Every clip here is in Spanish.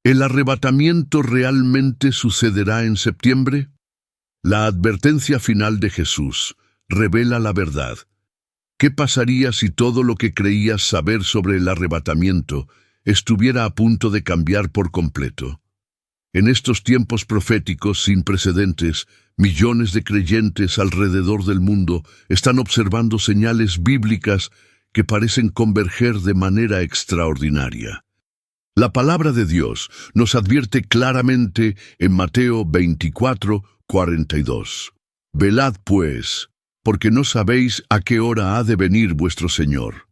¿El arrebatamiento realmente sucederá en septiembre? La advertencia final de Jesús revela la verdad. ¿Qué pasaría si todo lo que creías saber sobre el arrebatamiento estuviera a punto de cambiar por completo? En estos tiempos proféticos sin precedentes, millones de creyentes alrededor del mundo están observando señales bíblicas que parecen converger de manera extraordinaria. La palabra de Dios nos advierte claramente en Mateo 24:42. Velad pues, porque no sabéis a qué hora ha de venir vuestro Señor.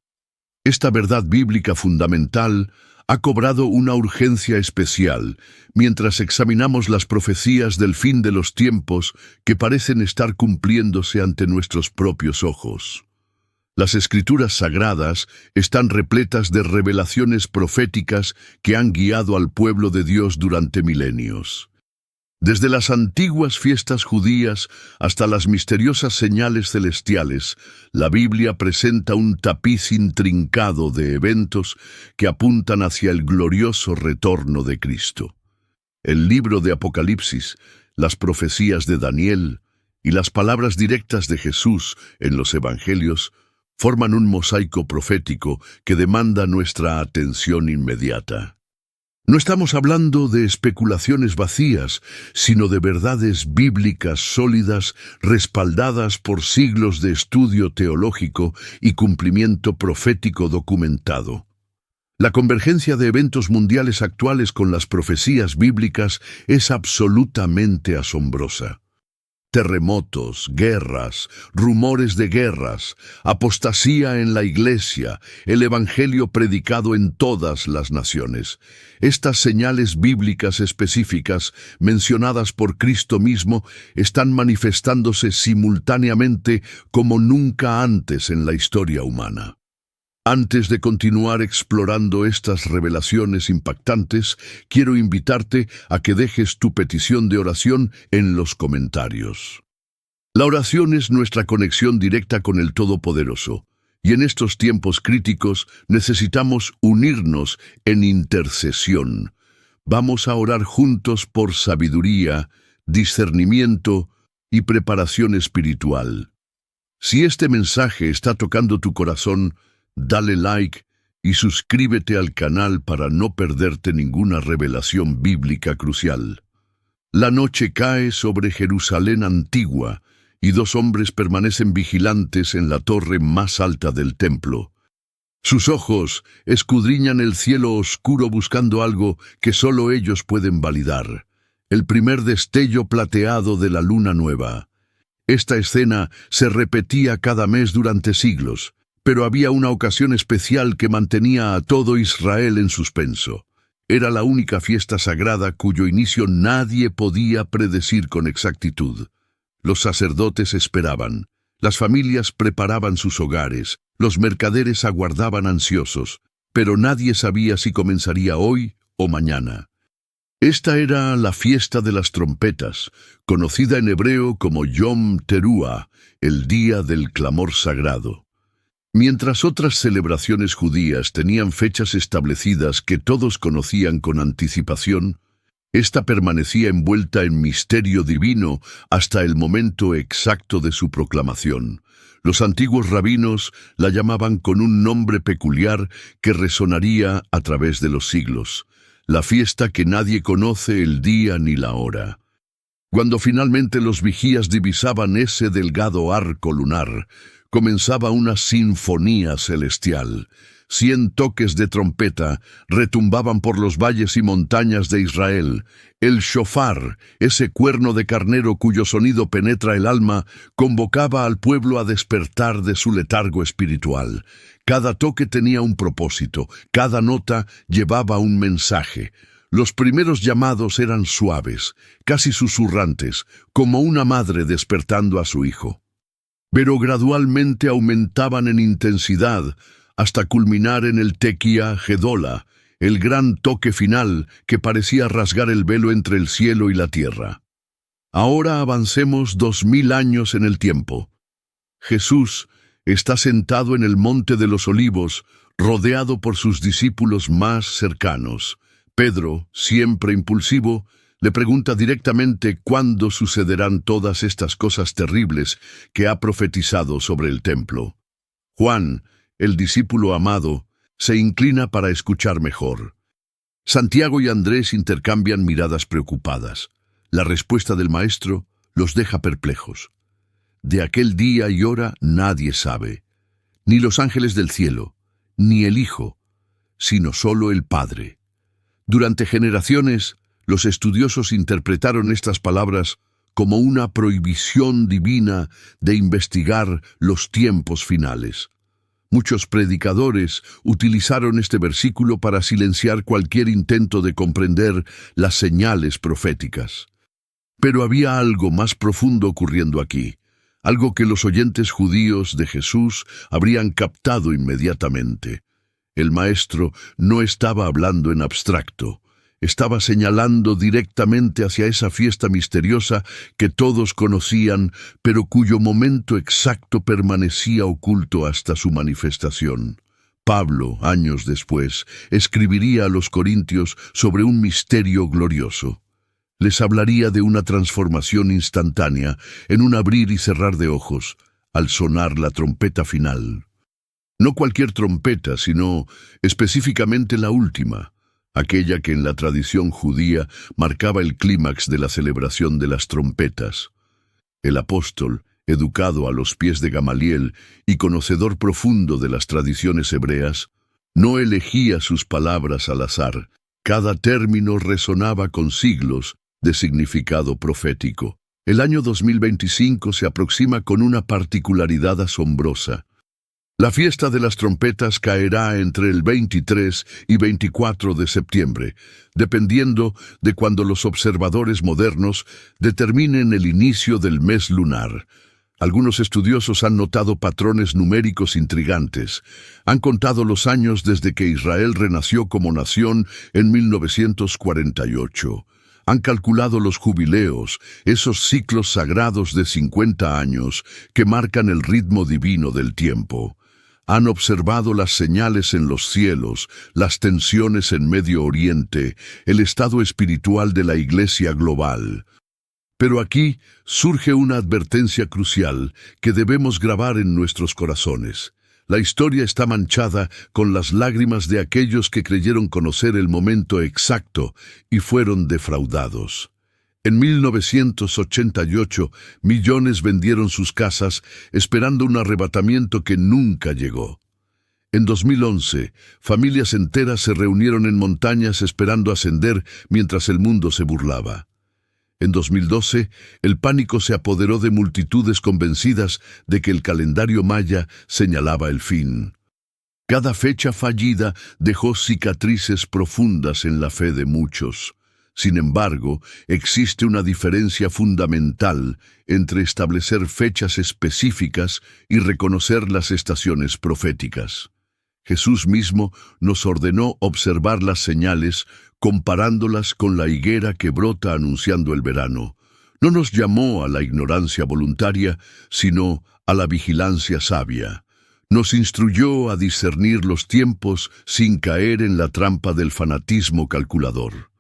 Esta verdad bíblica fundamental ha cobrado una urgencia especial mientras examinamos las profecías del fin de los tiempos que parecen estar cumpliéndose ante nuestros propios ojos. Las Escrituras sagradas están repletas de revelaciones proféticas que han guiado al pueblo de Dios durante milenios. Desde las antiguas fiestas judías hasta las misteriosas señales celestiales, la Biblia presenta un tapiz intrincado de eventos que apuntan hacia el glorioso retorno de Cristo. El libro de Apocalipsis, las profecías de Daniel y las palabras directas de Jesús en los Evangelios forman un mosaico profético que demanda nuestra atención inmediata. No estamos hablando de especulaciones vacías, sino de verdades bíblicas sólidas respaldadas por siglos de estudio teológico y cumplimiento profético documentado. La convergencia de eventos mundiales actuales con las profecías bíblicas es absolutamente asombrosa. Terremotos, guerras, rumores de guerras, apostasía en la Iglesia, el Evangelio predicado en todas las naciones. Estas señales bíblicas específicas, mencionadas por Cristo mismo, están manifestándose simultáneamente como nunca antes en la historia humana. Antes de continuar explorando estas revelaciones impactantes, quiero invitarte a que dejes tu petición de oración en los comentarios. La oración es nuestra conexión directa con el Todopoderoso, y en estos tiempos críticos necesitamos unirnos en intercesión. Vamos a orar juntos por sabiduría, discernimiento y preparación espiritual. Si este mensaje está tocando tu corazón, dale like y suscríbete al canal para no perderte ninguna revelación bíblica crucial. La noche cae sobre Jerusalén antigua y dos hombres permanecen vigilantes en la torre más alta del templo. Sus ojos escudriñan el cielo oscuro buscando algo que solo ellos pueden validar: el primer destello plateado de la luna nueva. Esta escena se repetía cada mes durante siglos, pero había una ocasión especial que mantenía a todo Israel en suspenso. Era la única fiesta sagrada cuyo inicio nadie podía predecir con exactitud. Los sacerdotes esperaban, las familias preparaban sus hogares, los mercaderes aguardaban ansiosos, pero nadie sabía si comenzaría hoy o mañana. Esta era la fiesta de las trompetas, conocida en hebreo como Yom Teruah, el día del clamor sagrado. Mientras otras celebraciones judías tenían fechas establecidas que todos conocían con anticipación, esta permanecía envuelta en misterio divino hasta el momento exacto de su proclamación. Los antiguos rabinos la llamaban con un nombre peculiar que resonaría a través de los siglos: la fiesta que nadie conoce el día ni la hora. Cuando finalmente los vigías divisaban ese delgado arco lunar, comenzaba una sinfonía celestial. 100 toques de trompeta retumbaban por los valles y montañas de Israel. El shofar, ese cuerno de carnero cuyo sonido penetra el alma, convocaba al pueblo a despertar de su letargo espiritual. Cada toque tenía un propósito, cada nota llevaba un mensaje. Los primeros llamados eran suaves, casi susurrantes, como una madre despertando a su hijo. Pero gradualmente aumentaban en intensidad hasta culminar en el Tequía Gedola, el gran toque final que parecía rasgar el velo entre el cielo y la tierra. Ahora avancemos 2000 años en el tiempo. Jesús está sentado en el Monte de los Olivos, rodeado por sus discípulos más cercanos: Pedro, siempre impulsivo, le pregunta directamente cuándo sucederán todas estas cosas terribles que ha profetizado sobre el templo. Juan, el discípulo amado, se inclina para escuchar mejor. Santiago y Andrés intercambian miradas preocupadas. La respuesta del maestro los deja perplejos. De aquel día y hora nadie sabe, ni los ángeles del cielo, ni el Hijo, sino solo el Padre. Durante generaciones, los estudiosos interpretaron estas palabras como una prohibición divina de investigar los tiempos finales. Muchos predicadores utilizaron este versículo para silenciar cualquier intento de comprender las señales proféticas. Pero había algo más profundo ocurriendo aquí, algo que los oyentes judíos de Jesús habrían captado inmediatamente. El maestro no estaba hablando en abstracto, estaba señalando directamente hacia esa fiesta misteriosa que todos conocían, pero cuyo momento exacto permanecía oculto hasta su manifestación. Pablo, años después, escribiría a los corintios sobre un misterio glorioso. Les hablaría de una transformación instantánea, en un abrir y cerrar de ojos, al sonar la trompeta final. No cualquier trompeta, sino específicamente la última, aquella que en la tradición judía marcaba el clímax de la celebración de las trompetas. El apóstol, educado a los pies de Gamaliel y conocedor profundo de las tradiciones hebreas, no elegía sus palabras al azar. Cada término resonaba con siglos de significado profético. El año 2025 se aproxima con una particularidad asombrosa. La fiesta de las trompetas caerá entre el 23 y 24 de septiembre, dependiendo de cuando los observadores modernos determinen el inicio del mes lunar. Algunos estudiosos han notado patrones numéricos intrigantes. Han contado los años desde que Israel renació como nación en 1948. Han calculado los jubileos, esos ciclos sagrados de 50 años que marcan el ritmo divino del tiempo. Han observado las señales en los cielos, las tensiones en Medio Oriente, el estado espiritual de la Iglesia global. Pero aquí surge una advertencia crucial que debemos grabar en nuestros corazones. La historia está manchada con las lágrimas de aquellos que creyeron conocer el momento exacto y fueron defraudados. En 1988, millones vendieron sus casas esperando un arrebatamiento que nunca llegó. En 2011, familias enteras se reunieron en montañas esperando ascender mientras el mundo se burlaba. En 2012, el pánico se apoderó de multitudes convencidas de que el calendario maya señalaba el fin. Cada fecha fallida dejó cicatrices profundas en la fe de muchos. Sin embargo, existe una diferencia fundamental entre establecer fechas específicas y reconocer las estaciones proféticas. Jesús mismo nos ordenó observar las señales comparándolas con la higuera que brota anunciando el verano. No nos llamó a la ignorancia voluntaria, sino a la vigilancia sabia. Nos instruyó a discernir los tiempos sin caer en la trampa del fanatismo calculador.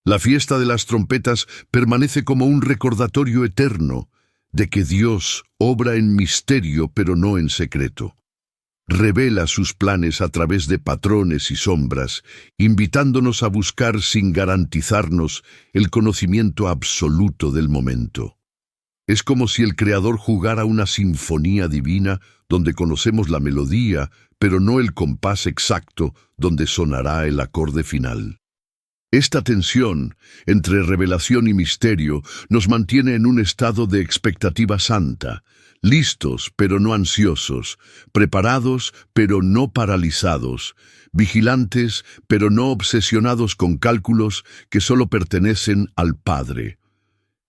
La fiesta de las trompetas permanece como un recordatorio eterno de que Dios obra en misterio pero no en secreto. Revela sus planes a través de patrones y sombras, invitándonos a buscar sin garantizarnos el conocimiento absoluto del momento. Es como si el Creador jugara una sinfonía divina donde conocemos la melodía, pero no el compás exacto donde sonará el acorde final. Esta tensión entre revelación y misterio nos mantiene en un estado de expectativa santa, listos pero no ansiosos, preparados pero no paralizados, vigilantes pero no obsesionados con cálculos que solo pertenecen al Padre.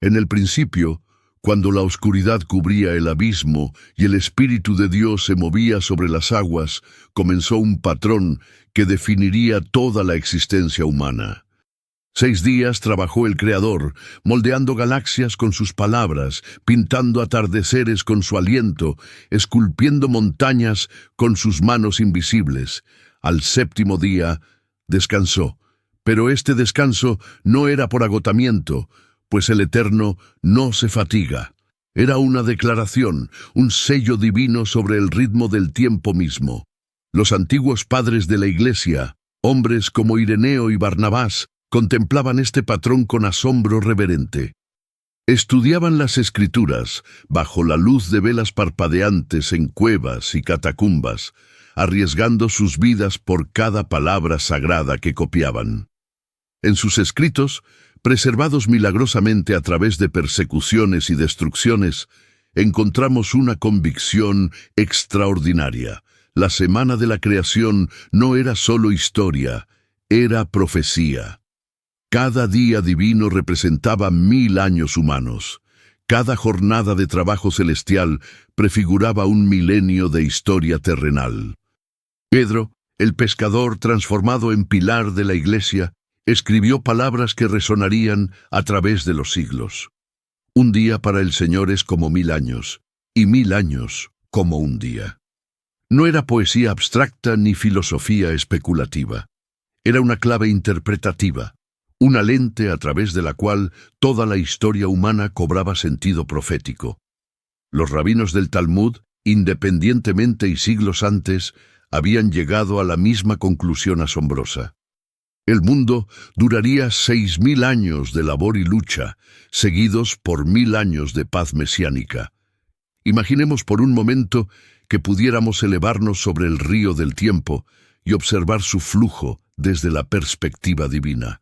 En el principio, cuando la oscuridad cubría el abismo y el Espíritu de Dios se movía sobre las aguas, comenzó un patrón que definiría toda la existencia humana. 6 días trabajó el Creador, moldeando galaxias con sus palabras, pintando atardeceres con su aliento, esculpiendo montañas con sus manos invisibles. Al 7º día descansó, Pero este descanso no era por agotamiento, pues el Eterno no se fatiga. Era una declaración, un sello divino sobre el ritmo del tiempo mismo. Los antiguos padres de la Iglesia, hombres como Ireneo y Barnabás, contemplaban este patrón con asombro reverente. Estudiaban las Escrituras bajo la luz de velas parpadeantes en cuevas y catacumbas, arriesgando sus vidas por cada palabra sagrada que copiaban. En sus escritos, preservados milagrosamente a través de persecuciones y destrucciones, encontramos una convicción extraordinaria. La semana de la creación no era solo historia, era profecía. Cada día divino representaba 1000 años humanos. Cada jornada de trabajo celestial prefiguraba un milenio de historia terrenal. Pedro, el pescador transformado en pilar de la Iglesia, escribió palabras que resonarían a través de los siglos. Un día para el Señor es como 1000 años, y 1000 años como un día. No era poesía abstracta ni filosofía especulativa. Era una clave interpretativa, una lente a través de la cual toda la historia humana cobraba sentido profético. Los rabinos del Talmud, independientemente y siglos antes, habían llegado a la misma conclusión asombrosa. El mundo duraría 6000 años de labor y lucha, seguidos por 1000 años de paz mesiánica. Imaginemos por un momento que pudiéramos elevarnos sobre el río del tiempo y observar su flujo desde la perspectiva divina.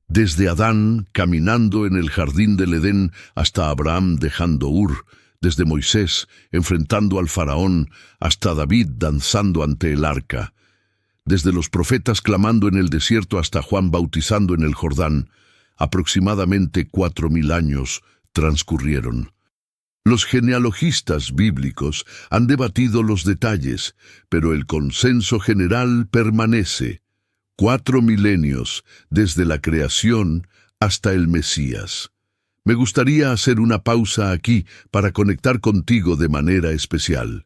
Desde Adán caminando en el jardín del Edén hasta Abraham dejando Ur, desde Moisés enfrentando al faraón hasta David danzando ante el arca, desde los profetas clamando en el desierto hasta Juan bautizando en el Jordán, aproximadamente 4000 años transcurrieron. Los genealogistas bíblicos han debatido los detalles, pero el consenso general permanece. 4 milenios desde la creación hasta el Mesías. Me gustaría hacer una pausa aquí para conectar contigo de manera especial.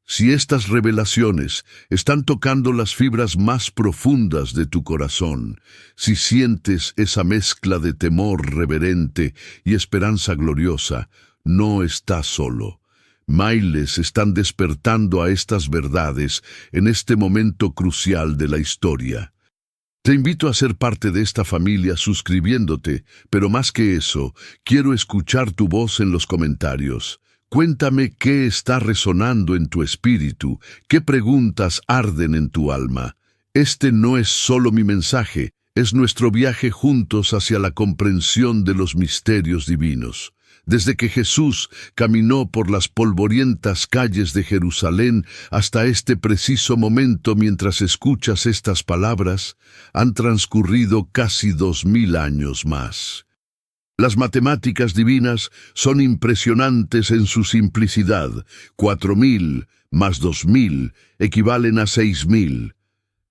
Si estas revelaciones están tocando las fibras más profundas de tu corazón, si sientes esa mezcla de temor reverente y esperanza gloriosa, no estás solo. Miles están despertando a estas verdades en este momento crucial de la historia. Te invito a ser parte de esta familia suscribiéndote, pero más que eso, quiero escuchar tu voz en los comentarios. Cuéntame qué está resonando en tu espíritu, qué preguntas arden en tu alma. Este no es solo mi mensaje, es nuestro viaje juntos hacia la comprensión de los misterios divinos. Desde que Jesús caminó por las polvorientas calles de Jerusalén hasta este preciso momento mientras escuchas estas palabras, han transcurrido casi 2000 años más. Las matemáticas divinas son impresionantes en su simplicidad. 4000 más 2000 equivalen a 6000.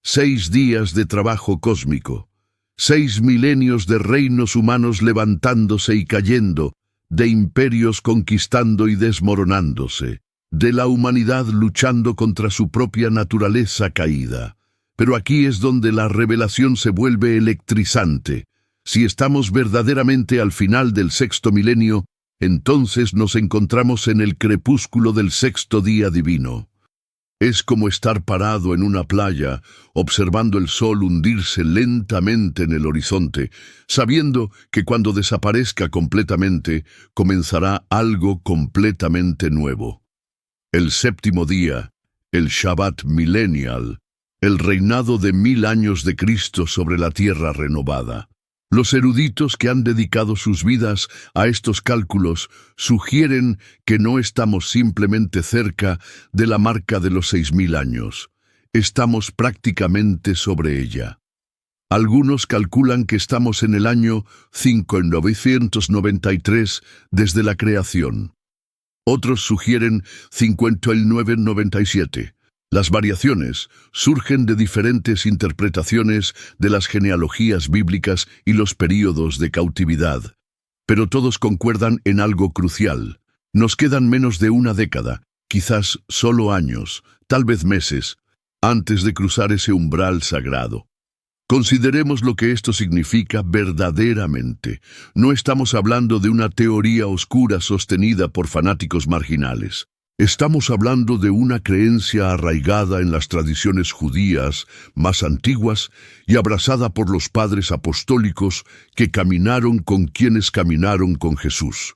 6 días de trabajo cósmico. 6 milenios de reinos humanos levantándose y cayendo, de imperios conquistando y desmoronándose, de la humanidad luchando contra su propia naturaleza caída. Pero aquí es donde la revelación se vuelve electrizante. Si estamos verdaderamente al final del 6º milenio, entonces nos encontramos en el crepúsculo del 6º día divino. Es como estar parado en una playa, observando el sol hundirse lentamente en el horizonte, sabiendo que cuando desaparezca completamente, comenzará algo completamente nuevo. El 7º día, el Shabbat millennial, el reinado de 1000 años de Cristo sobre la tierra renovada. Los eruditos que han dedicado sus vidas a estos cálculos sugieren que no estamos simplemente cerca de la marca de los 6000 años. Estamos prácticamente sobre ella. Algunos calculan que estamos en el año 5993 desde la creación. Otros sugieren 5997. Las variaciones surgen de diferentes interpretaciones de las genealogías bíblicas y los períodos de cautividad, pero todos concuerdan en algo crucial. Nos quedan menos de una década, quizás solo años, tal vez meses, antes de cruzar ese umbral sagrado. Consideremos lo que esto significa verdaderamente. No estamos hablando de una teoría oscura sostenida por fanáticos marginales. Estamos hablando de una creencia arraigada en las tradiciones judías más antiguas y abrazada por los padres apostólicos que caminaron con quienes caminaron con Jesús.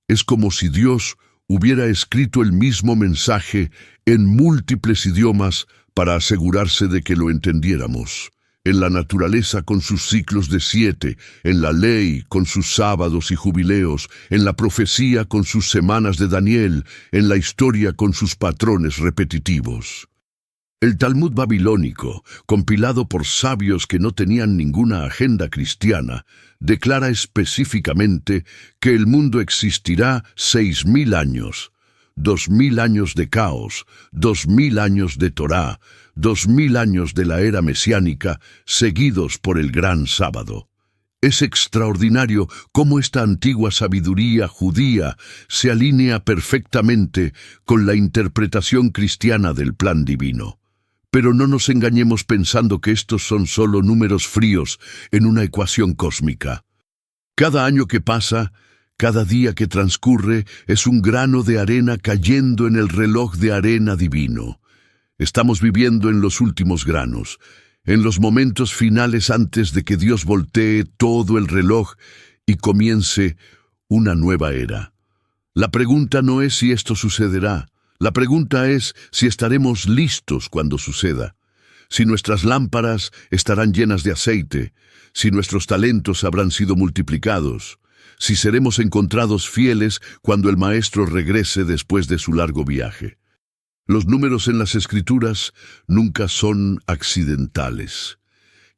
Es como si Dios hubiera escrito el mismo mensaje en múltiples idiomas para asegurarse de que lo entendiéramos. En la naturaleza con sus ciclos de 7, en la ley con sus sábados y jubileos, en la profecía con sus semanas de Daniel, en la historia con sus patrones repetitivos. El Talmud babilónico, compilado por sabios que no tenían ninguna agenda cristiana, declara específicamente que el mundo existirá 6.000 años, 2.000 años de caos, 2.000 años de Torá, 2.000 años de la era mesiánica, seguidos por el gran sábado. Es extraordinario cómo esta antigua sabiduría judía se alinea perfectamente con la interpretación cristiana del plan divino. Pero no nos engañemos pensando que estos son solo números fríos en una ecuación cósmica. Cada año que pasa, cada día que transcurre, es un grano de arena cayendo en el reloj de arena divino. Estamos viviendo en los últimos granos, en los momentos finales antes de que Dios voltee todo el reloj y comience una nueva era. La pregunta no es si esto sucederá, la pregunta es si estaremos listos cuando suceda, si nuestras lámparas estarán llenas de aceite, si nuestros talentos habrán sido multiplicados, si seremos encontrados fieles cuando el Maestro regrese después de su largo viaje. Los números en las Escrituras nunca son accidentales.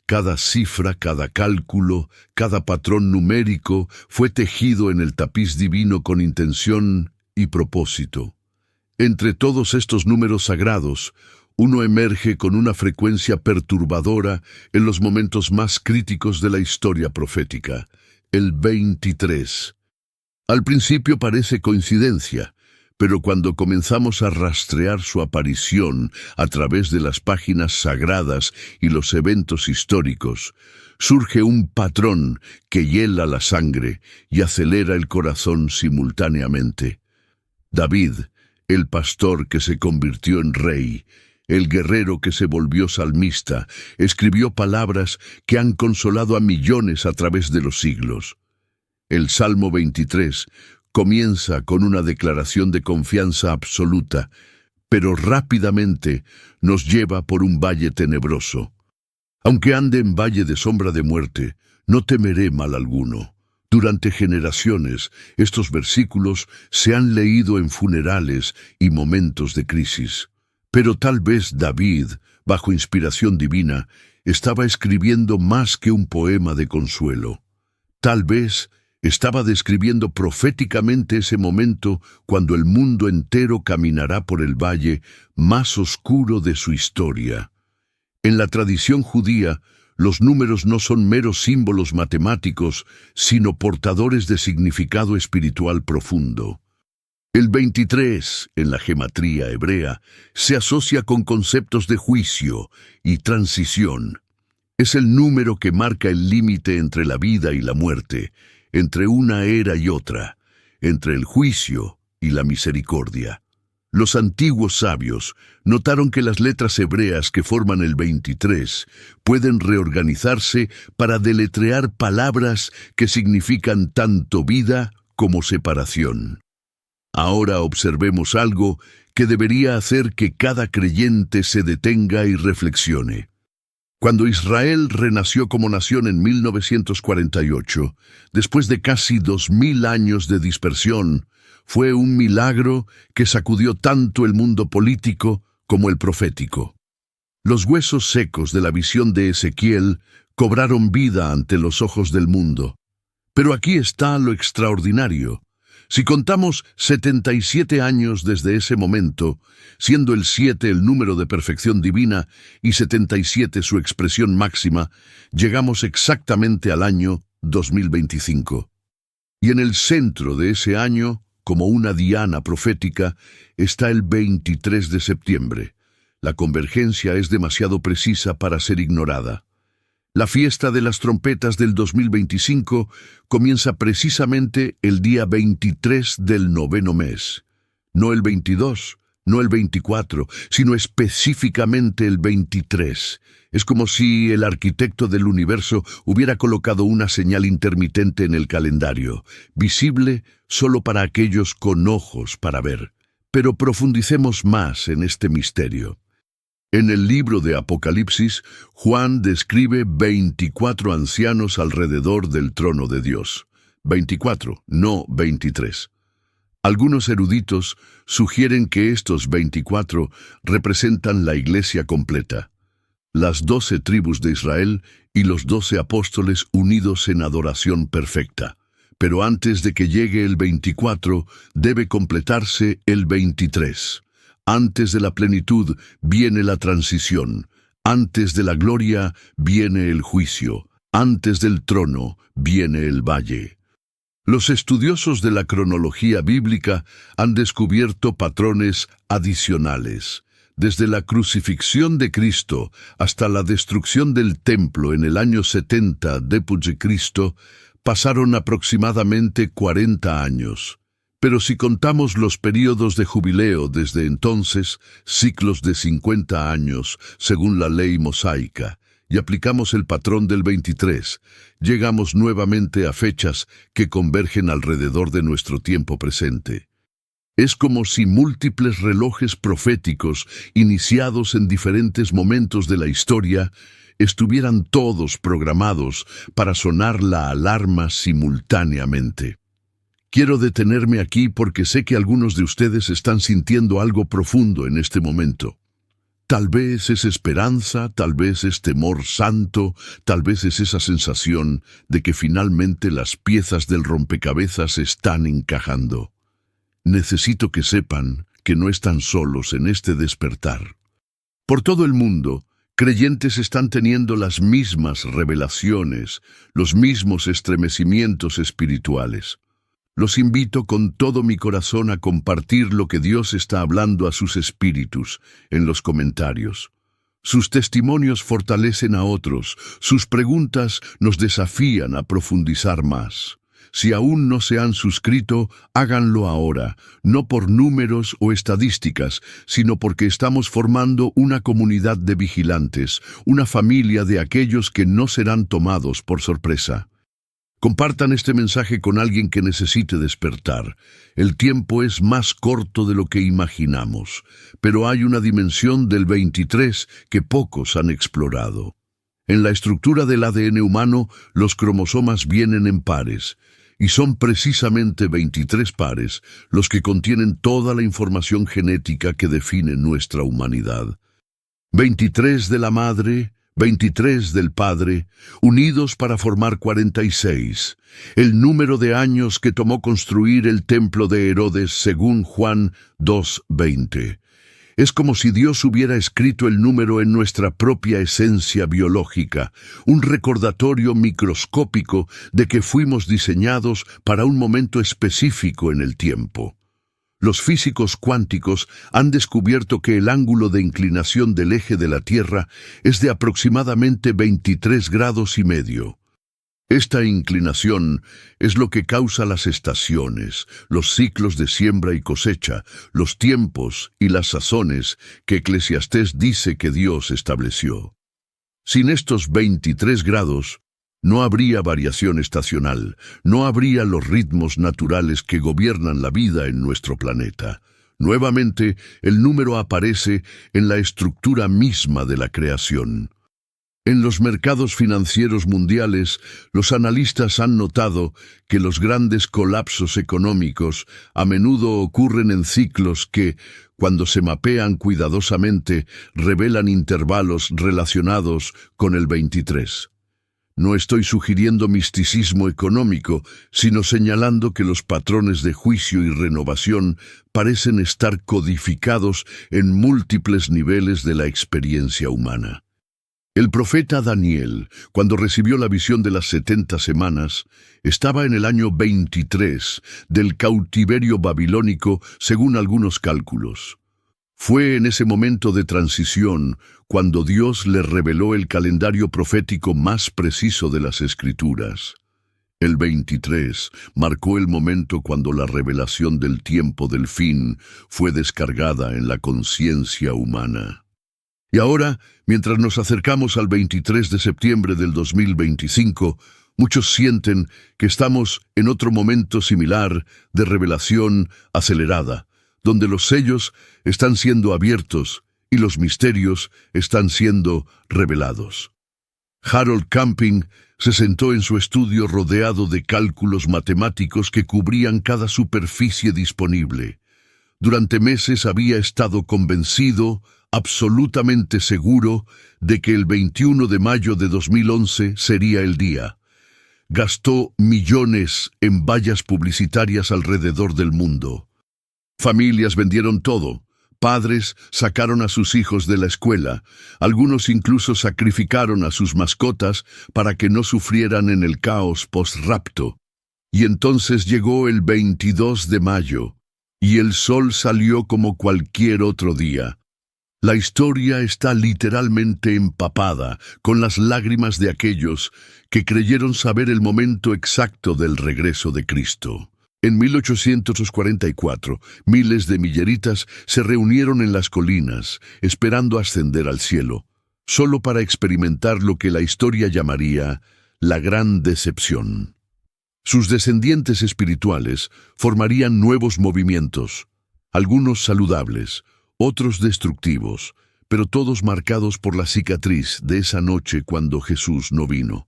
Cada cifra, cada cálculo, cada patrón numérico fue tejido en el tapiz divino con intención y propósito. Entre todos estos números sagrados, uno emerge con una frecuencia perturbadora en los momentos más críticos de la historia profética, el 23. Al principio parece coincidencia, pero cuando comenzamos a rastrear su aparición a través de las páginas sagradas y los eventos históricos, surge un patrón que hiela la sangre y acelera el corazón simultáneamente. David, el pastor que se convirtió en rey, el guerrero que se volvió salmista, escribió palabras que han consolado a millones a través de los siglos. El Salmo 23 comienza con una declaración de confianza absoluta, pero rápidamente nos lleva por un valle tenebroso. Aunque ande en valle de sombra de muerte, no temeré mal alguno. Durante generaciones, estos versículos se han leído en funerales y momentos de crisis. Pero tal vez David, bajo inspiración divina, estaba escribiendo más que un poema de consuelo. Tal vez estaba describiendo proféticamente ese momento cuando el mundo entero caminará por el valle más oscuro de su historia. En la tradición judía, los números no son meros símbolos matemáticos, sino portadores de significado espiritual profundo. El 23, en la gematría hebrea, se asocia con conceptos de juicio y transición. Es el número que marca el límite entre la vida y la muerte, entre una era y otra, entre el juicio y la misericordia. Los antiguos sabios notaron que las letras hebreas que forman el 23 pueden reorganizarse para deletrear palabras que significan tanto vida como separación. Ahora observemos algo que debería hacer que cada creyente se detenga y reflexione. Cuando Israel renació como nación en 1948, después de casi 2000 años de dispersión, fue un milagro que sacudió tanto el mundo político como el profético. Los huesos secos de la visión de Ezequiel cobraron vida ante los ojos del mundo. Pero aquí está lo extraordinario. Si contamos 77 años desde ese momento, siendo el 7 el número de perfección divina y 77 su expresión máxima, llegamos exactamente al año 2025. Y en el centro de ese año, como una diana profética, está el 23 de septiembre. La convergencia es demasiado precisa para ser ignorada. La fiesta de las trompetas del 2025 comienza precisamente el día 23 del noveno mes. No el 22, no el 24, sino específicamente el 23. Es como si el arquitecto del universo hubiera colocado una señal intermitente en el calendario, visible solo para aquellos con ojos para ver. Pero profundicemos más en este misterio. En el libro de Apocalipsis, Juan describe 24 ancianos alrededor del trono de Dios. 24, no 23. Algunos eruditos sugieren que estos 24 representan la iglesia completa, las 12 tribus de Israel y los 12 apóstoles unidos en adoración perfecta. Pero antes de que llegue el 24, debe completarse el 23. Antes de la plenitud viene la transición. Antes de la gloria viene el juicio. Antes del trono viene el valle. Los estudiosos de la cronología bíblica han descubierto patrones adicionales. Desde la crucifixión de Cristo hasta la destrucción del templo en el año 70 d.C., pasaron aproximadamente 40 años. Pero si contamos los períodos de jubileo desde entonces, ciclos de 50 años, según la ley mosaica, y aplicamos el patrón del 23, llegamos nuevamente a fechas que convergen alrededor de nuestro tiempo presente. Es como si múltiples relojes proféticos, iniciados en diferentes momentos de la historia, estuvieran todos programados para sonar la alarma simultáneamente. Quiero detenerme aquí porque sé que algunos de ustedes están sintiendo algo profundo en este momento. Tal vez es esperanza, tal vez es temor santo, tal vez es esa sensación de que finalmente las piezas del rompecabezas están encajando. Necesito que sepan que no están solos en este despertar. Por todo el mundo, creyentes están teniendo las mismas revelaciones, los mismos estremecimientos espirituales. Los invito con todo mi corazón a compartir lo que Dios está hablando a sus espíritus en los comentarios. Sus testimonios fortalecen a otros, sus preguntas nos desafían a profundizar más. Si aún no se han suscrito, háganlo ahora, no por números o estadísticas, sino porque estamos formando una comunidad de vigilantes, una familia de aquellos que no serán tomados por sorpresa. Compartan este mensaje con alguien que necesite despertar. El tiempo es más corto de lo que imaginamos, pero hay una dimensión del 23 que pocos han explorado. En la estructura del ADN humano, los cromosomas vienen en pares, y son precisamente 23 pares los que contienen toda la información genética que define nuestra humanidad. 23 de la madre, 23 del Padre, unidos para formar 46, el número de años que tomó construir el templo de Herodes según Juan 2:20. Es como si Dios hubiera escrito el número en nuestra propia esencia biológica, un recordatorio microscópico de que fuimos diseñados para un momento específico en el tiempo. Los físicos cuánticos han descubierto que el ángulo de inclinación del eje de la Tierra es de aproximadamente 23 grados y medio. Esta inclinación es lo que causa las estaciones, los ciclos de siembra y cosecha, los tiempos y las sazones que Eclesiastés dice que Dios estableció. Sin estos 23 grados, no habría variación estacional, no habría los ritmos naturales que gobiernan la vida en nuestro planeta. Nuevamente, el número aparece en la estructura misma de la creación. En los mercados financieros mundiales, los analistas han notado que los grandes colapsos económicos a menudo ocurren en ciclos que, cuando se mapean cuidadosamente, revelan intervalos relacionados con el 23. No estoy sugiriendo misticismo económico, sino señalando que los patrones de juicio y renovación parecen estar codificados en múltiples niveles de la experiencia humana. El profeta Daniel, cuando recibió la visión de las 70 semanas, estaba en el año 23 del cautiverio babilónico según algunos cálculos. Fue en ese momento de transición cuando Dios le reveló el calendario profético más preciso de las Escrituras. El 23 marcó el momento cuando la revelación del tiempo del fin fue descargada en la conciencia humana. Y ahora, mientras nos acercamos al 23 de septiembre del 2025, muchos sienten que estamos en otro momento similar de revelación acelerada, donde los sellos están siendo abiertos y los misterios están siendo revelados. Harold Camping se sentó en su estudio rodeado de cálculos matemáticos que cubrían cada superficie disponible. Durante meses había estado convencido, absolutamente seguro, de que el 21 de mayo de 2011 sería el día. Gastó millones en vallas publicitarias alrededor del mundo. Familias vendieron todo. Padres sacaron a sus hijos de la escuela. Algunos incluso sacrificaron a sus mascotas para que no sufrieran en el caos post-rapto. Y entonces llegó el 22 de mayo, y el sol salió como cualquier otro día. La historia está literalmente empapada con las lágrimas de aquellos que creyeron saber el momento exacto del regreso de Cristo. En 1844, miles de milleritas se reunieron en las colinas, esperando ascender al cielo, solo para experimentar lo que la historia llamaría la gran decepción. Sus descendientes espirituales formarían nuevos movimientos, algunos saludables, otros destructivos, pero todos marcados por la cicatriz de esa noche cuando Jesús no vino.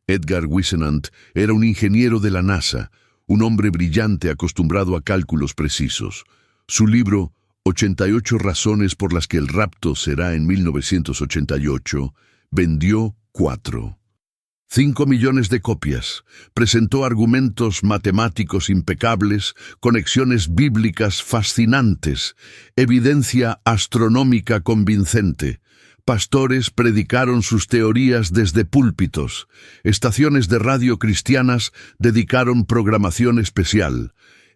Edgar Whisenant era un ingeniero de la NASA, un hombre brillante acostumbrado a cálculos precisos. Su libro, 88 razones por las que el rapto será en 1988, vendió 5 millones de copias. Presentó argumentos matemáticos impecables, conexiones bíblicas fascinantes, evidencia astronómica convincente. Pastores predicaron sus teorías desde púlpitos. Estaciones de radio cristianas dedicaron programación especial.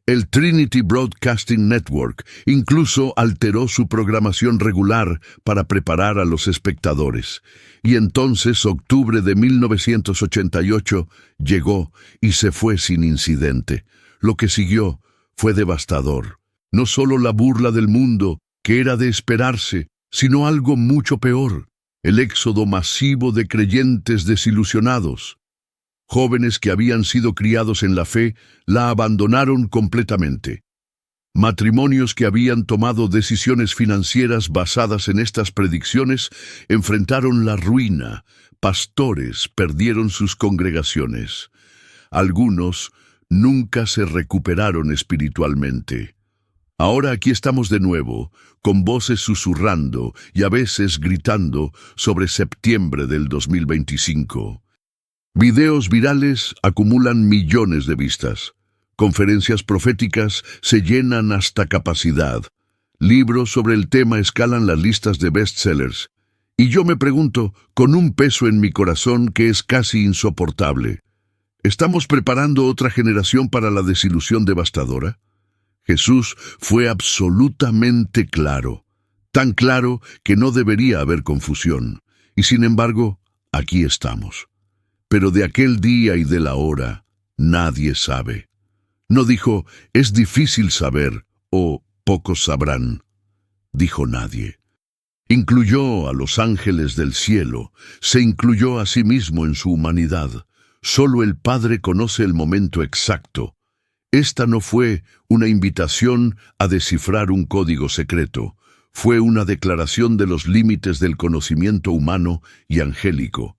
El Trinity Broadcasting Network incluso alteró su programación regular para preparar a los espectadores. Y entonces, octubre de 1988, llegó y se fue sin incidente. Lo que siguió fue devastador. No solo la burla del mundo, que era de esperarse, sino algo mucho peor, el éxodo masivo de creyentes desilusionados. Jóvenes que habían sido criados en la fe la abandonaron completamente. Matrimonios que habían tomado decisiones financieras basadas en estas predicciones enfrentaron la ruina. Pastores perdieron sus congregaciones. Algunos nunca se recuperaron espiritualmente. Ahora aquí estamos de nuevo, con voces susurrando y a veces gritando sobre septiembre del 2025. Videos virales acumulan millones de vistas. Conferencias proféticas se llenan hasta capacidad. Libros sobre el tema escalan las listas de bestsellers. Y yo me pregunto, con un peso en mi corazón que es casi insoportable, ¿estamos preparando otra generación para la desilusión devastadora? Jesús fue absolutamente claro, tan claro que no debería haber confusión. Y sin embargo, aquí estamos. Pero de aquel día y de la hora, nadie sabe. No dijo, es difícil saber, o pocos sabrán. Dijo nadie. Incluyó a los ángeles del cielo, se incluyó a sí mismo en su humanidad. Solo el Padre conoce el momento exacto. Esta no fue una invitación a descifrar un código secreto, fue una declaración de los límites del conocimiento humano y angélico.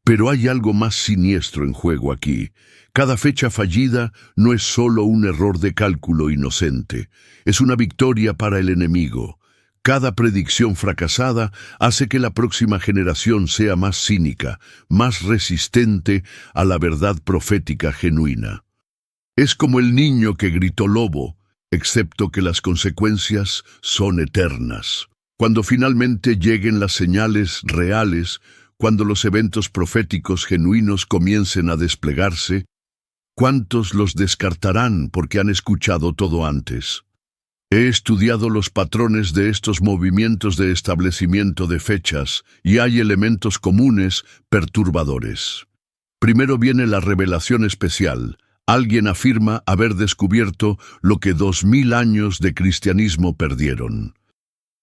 Pero hay algo más siniestro en juego aquí. Cada fecha fallida no es solo un error de cálculo inocente, es una victoria para el enemigo. Cada predicción fracasada hace que la próxima generación sea más cínica, más resistente a la verdad profética genuina. Es como el niño que gritó lobo, excepto que las consecuencias son eternas. Cuando finalmente lleguen las señales reales, cuando los eventos proféticos genuinos comiencen a desplegarse, ¿cuántos los descartarán porque han escuchado todo antes? He estudiado los patrones de estos movimientos de establecimiento de fechas y hay elementos comunes perturbadores. Primero viene la revelación especial. Alguien afirma haber descubierto lo que 2000 años de cristianismo perdieron.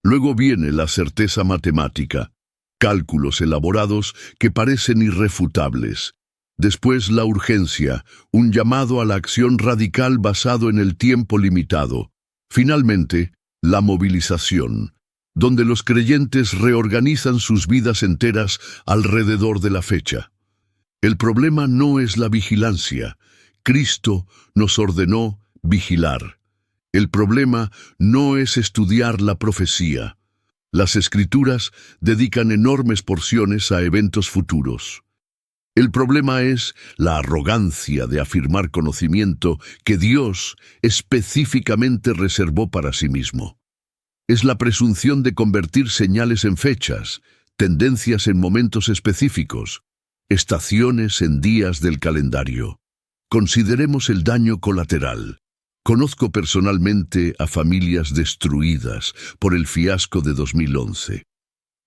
Luego viene la certeza matemática, cálculos elaborados que parecen irrefutables. Después la urgencia, un llamado a la acción radical basado en el tiempo limitado. Finalmente, la movilización, donde los creyentes reorganizan sus vidas enteras alrededor de la fecha. El problema no es la vigilancia. Cristo nos ordenó vigilar. El problema no es estudiar la profecía. Las Escrituras dedican enormes porciones a eventos futuros. El problema es la arrogancia de afirmar conocimiento que Dios específicamente reservó para sí mismo. Es la presunción de convertir señales en fechas, tendencias en momentos específicos, estaciones en días del calendario. Consideremos el daño colateral. Conozco personalmente a familias destruidas por el fiasco de 2011.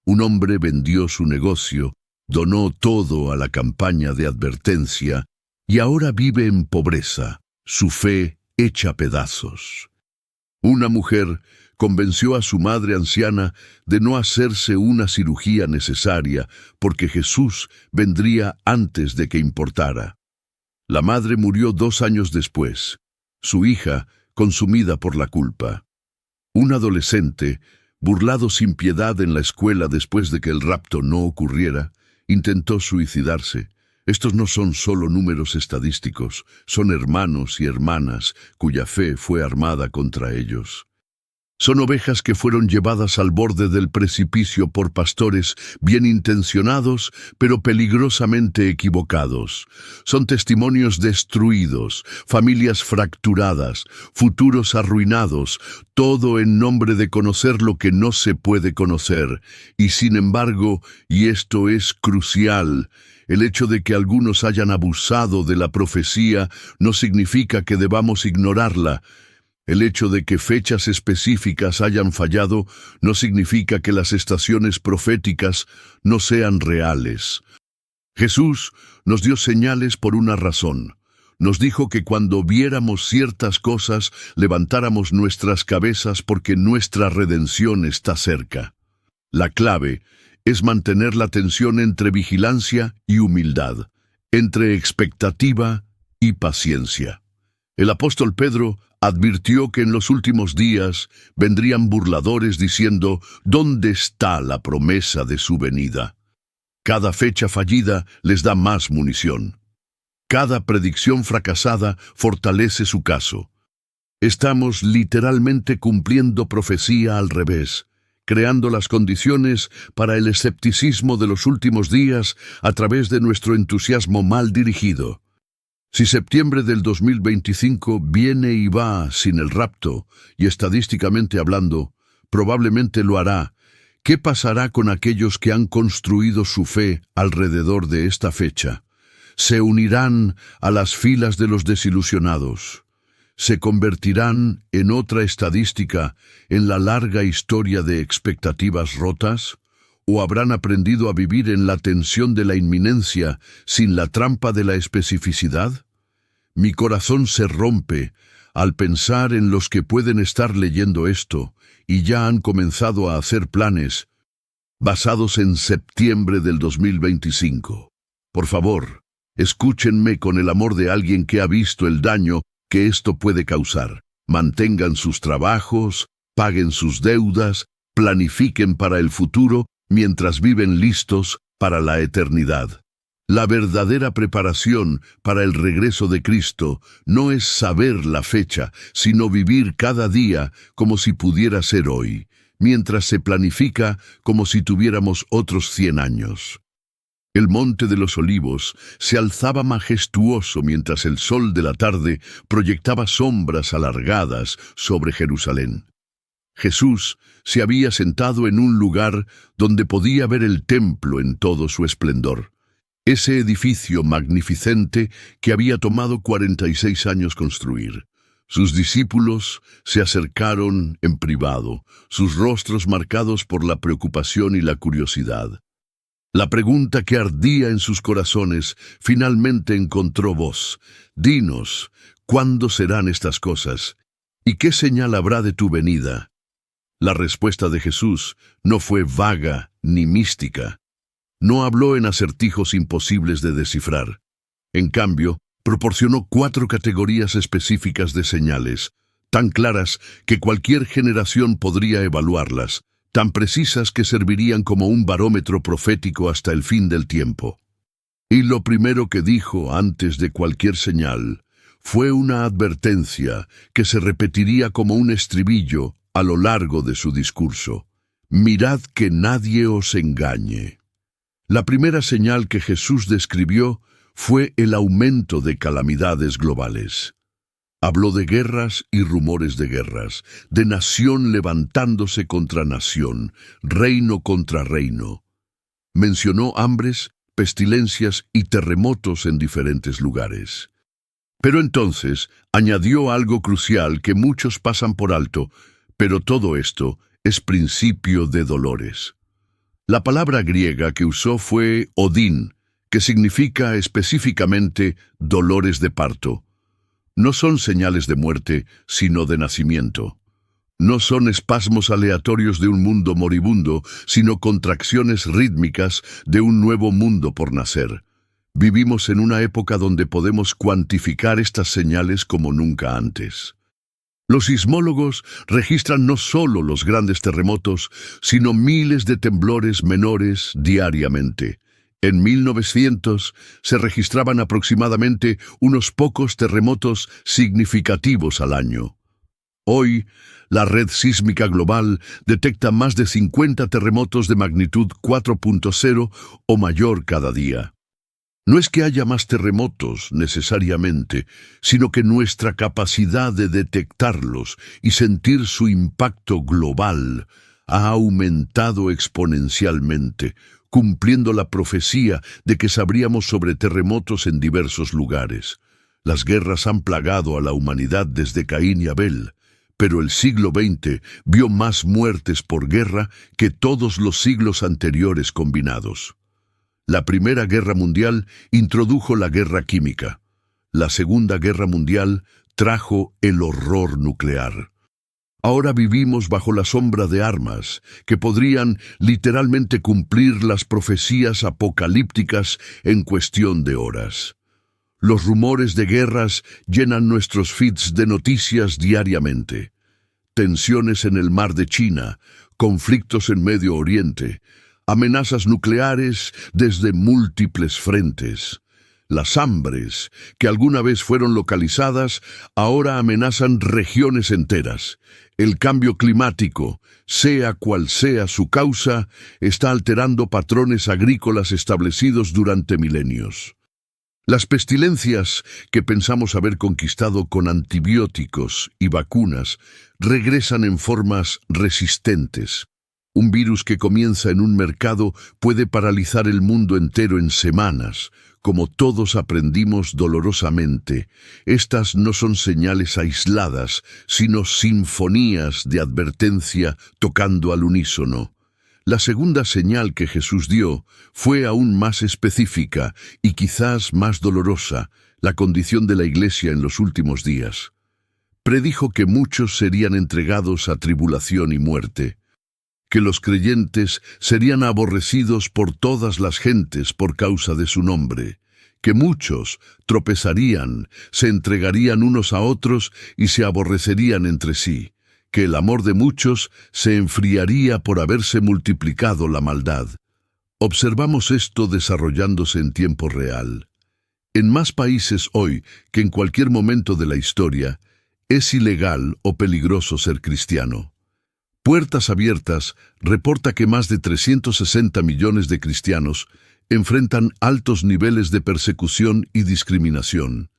Un hombre vendió su negocio, donó todo a la campaña de advertencia y ahora vive en pobreza, su fe hecha pedazos. Una mujer convenció a su madre anciana de no hacerse una cirugía necesaria porque Jesús vendría antes de que importara. La madre murió 2 años después, su hija consumida por la culpa. Un adolescente, burlado sin piedad en la escuela después de que el rapto no ocurriera, intentó suicidarse. Estos no son solo números estadísticos, son hermanos y hermanas cuya fe fue armada contra ellos. Son ovejas que fueron llevadas al borde del precipicio por pastores bien intencionados, pero peligrosamente equivocados. Son testimonios destruidos, familias fracturadas, futuros arruinados, todo en nombre de conocer lo que no se puede conocer. Y sin embargo, y esto es crucial, el hecho de que algunos hayan abusado de la profecía no significa que debamos ignorarla. El hecho de que fechas específicas hayan fallado no significa que las estaciones proféticas no sean reales. Jesús nos dio señales por una razón. Nos dijo que cuando viéramos ciertas cosas, levantáramos nuestras cabezas porque nuestra redención está cerca. La clave es mantener la tensión entre vigilancia y humildad, entre expectativa y paciencia. El apóstol Pedro advirtió que en los últimos días vendrían burladores diciendo, ¿dónde está la promesa de su venida? Cada fecha fallida les da más munición. Cada predicción fracasada fortalece su caso. Estamos literalmente cumpliendo profecía al revés, creando las condiciones para el escepticismo de los últimos días a través de nuestro entusiasmo mal dirigido. Si septiembre del 2025 viene y va sin el rapto, y estadísticamente hablando, probablemente lo hará, ¿qué pasará con aquellos que han construido su fe alrededor de esta fecha? Se unirán a las filas de los desilusionados. Se convertirán en otra estadística en la larga historia de expectativas rotas. ¿O habrán aprendido a vivir en la tensión de la inminencia sin la trampa de la especificidad? Mi corazón se rompe al pensar en los que pueden estar leyendo esto y ya han comenzado a hacer planes basados en septiembre del 2025. Por favor, escúchenme con el amor de alguien que ha visto el daño que esto puede causar. Mantengan sus trabajos, paguen sus deudas, planifiquen para el futuro, mientras viven listos para la eternidad. La verdadera preparación para el regreso de Cristo no es saber la fecha, sino vivir cada día como si pudiera ser hoy, mientras se planifica como si tuviéramos otros 100 años. El monte de los Olivos se alzaba majestuoso mientras el sol de la tarde proyectaba sombras alargadas sobre Jerusalén. Jesús se había sentado en un lugar donde podía ver el templo en todo su esplendor. Ese edificio magnificente que había tomado 46 años construir. Sus discípulos se acercaron en privado, sus rostros marcados por la preocupación y la curiosidad. La pregunta que ardía en sus corazones finalmente encontró voz. Dinos, ¿cuándo serán estas cosas? ¿Y qué señal habrá de tu venida? La respuesta de Jesús no fue vaga ni mística. No habló en acertijos imposibles de descifrar. En cambio, proporcionó 4 categorías específicas de señales, tan claras que cualquier generación podría evaluarlas, tan precisas que servirían como un barómetro profético hasta el fin del tiempo. Y lo primero que dijo antes de cualquier señal fue una advertencia que se repetiría como un estribillo a lo largo de su discurso. Mirad que nadie os engañe. La primera señal que Jesús describió fue el aumento de calamidades globales. Habló de guerras y rumores de guerras, de nación levantándose contra nación, reino contra reino. Mencionó hambres, pestilencias y terremotos en diferentes lugares. Pero entonces añadió algo crucial que muchos pasan por alto, pero todo esto es principio de dolores. La palabra griega que usó fue odín, que significa específicamente dolores de parto. No son señales de muerte, sino de nacimiento. No son espasmos aleatorios de un mundo moribundo, sino contracciones rítmicas de un nuevo mundo por nacer. Vivimos en una época donde podemos cuantificar estas señales como nunca antes. Los sismólogos registran no solo los grandes terremotos, sino miles de temblores menores diariamente. En 1900 se registraban aproximadamente unos pocos terremotos significativos al año. Hoy, la red sísmica global detecta más de 50 terremotos de magnitud 4.0 o mayor cada día. No es que haya más terremotos necesariamente, sino que nuestra capacidad de detectarlos y sentir su impacto global ha aumentado exponencialmente, cumpliendo la profecía de que sabríamos sobre terremotos en diversos lugares. Las guerras han plagado a la humanidad desde Caín y Abel, pero el siglo XX vio más muertes por guerra que todos los siglos anteriores combinados. La Primera Guerra Mundial introdujo la guerra química. La Segunda Guerra Mundial trajo el horror nuclear. Ahora vivimos bajo la sombra de armas que podrían literalmente cumplir las profecías apocalípticas en cuestión de horas. Los rumores de guerras llenan nuestros feeds de noticias diariamente. Tensiones en el mar de China, conflictos en Medio Oriente, amenazas nucleares desde múltiples frentes. Las hambres, que alguna vez fueron localizadas, ahora amenazan regiones enteras. El cambio climático, sea cual sea su causa, está alterando patrones agrícolas establecidos durante milenios. Las pestilencias que pensamos haber conquistado con antibióticos y vacunas regresan en formas resistentes. Un virus que comienza en un mercado puede paralizar el mundo entero en semanas, como todos aprendimos dolorosamente. Estas no son señales aisladas, sino sinfonías de advertencia tocando al unísono. La segunda señal que Jesús dio fue aún más específica y quizás más dolorosa, la condición de la Iglesia en los últimos días. Predijo que muchos serían entregados a tribulación y muerte, que los creyentes serían aborrecidos por todas las gentes por causa de su nombre, que muchos tropezarían, se entregarían unos a otros y se aborrecerían entre sí, que el amor de muchos se enfriaría por haberse multiplicado la maldad. Observamos esto desarrollándose en tiempo real. En más países hoy que en cualquier momento de la historia, es ilegal o peligroso ser cristiano. Puertas Abiertas reporta que más de 360 millones de cristianos enfrentan altos niveles de persecución y discriminación.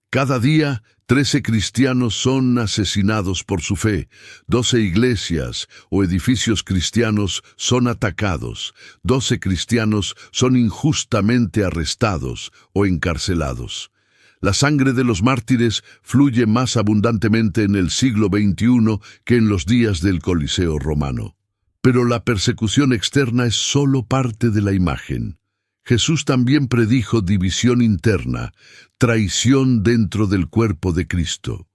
Cada día, 13 cristianos son asesinados por su fe, 12 iglesias o edificios cristianos son atacados, 12 cristianos son injustamente arrestados o encarcelados. La sangre de los mártires fluye más abundantemente en el siglo XXI que en los días del Coliseo romano. Pero la persecución externa es solo parte de la imagen. Jesús también predijo división interna, traición dentro del cuerpo de Cristo.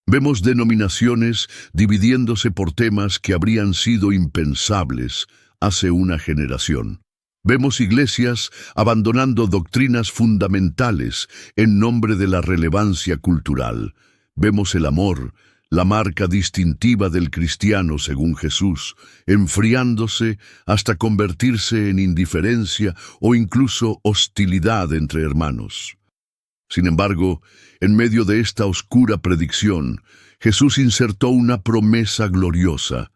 Vemos denominaciones dividiéndose por temas que habrían sido impensables hace una generación. Vemos iglesias abandonando doctrinas fundamentales en nombre de la relevancia cultural. Vemos el amor, la marca distintiva del cristiano según Jesús, enfriándose hasta convertirse en indiferencia o incluso hostilidad entre hermanos. Sin embargo, en medio de esta oscura predicción, Jesús insertó una promesa gloriosa: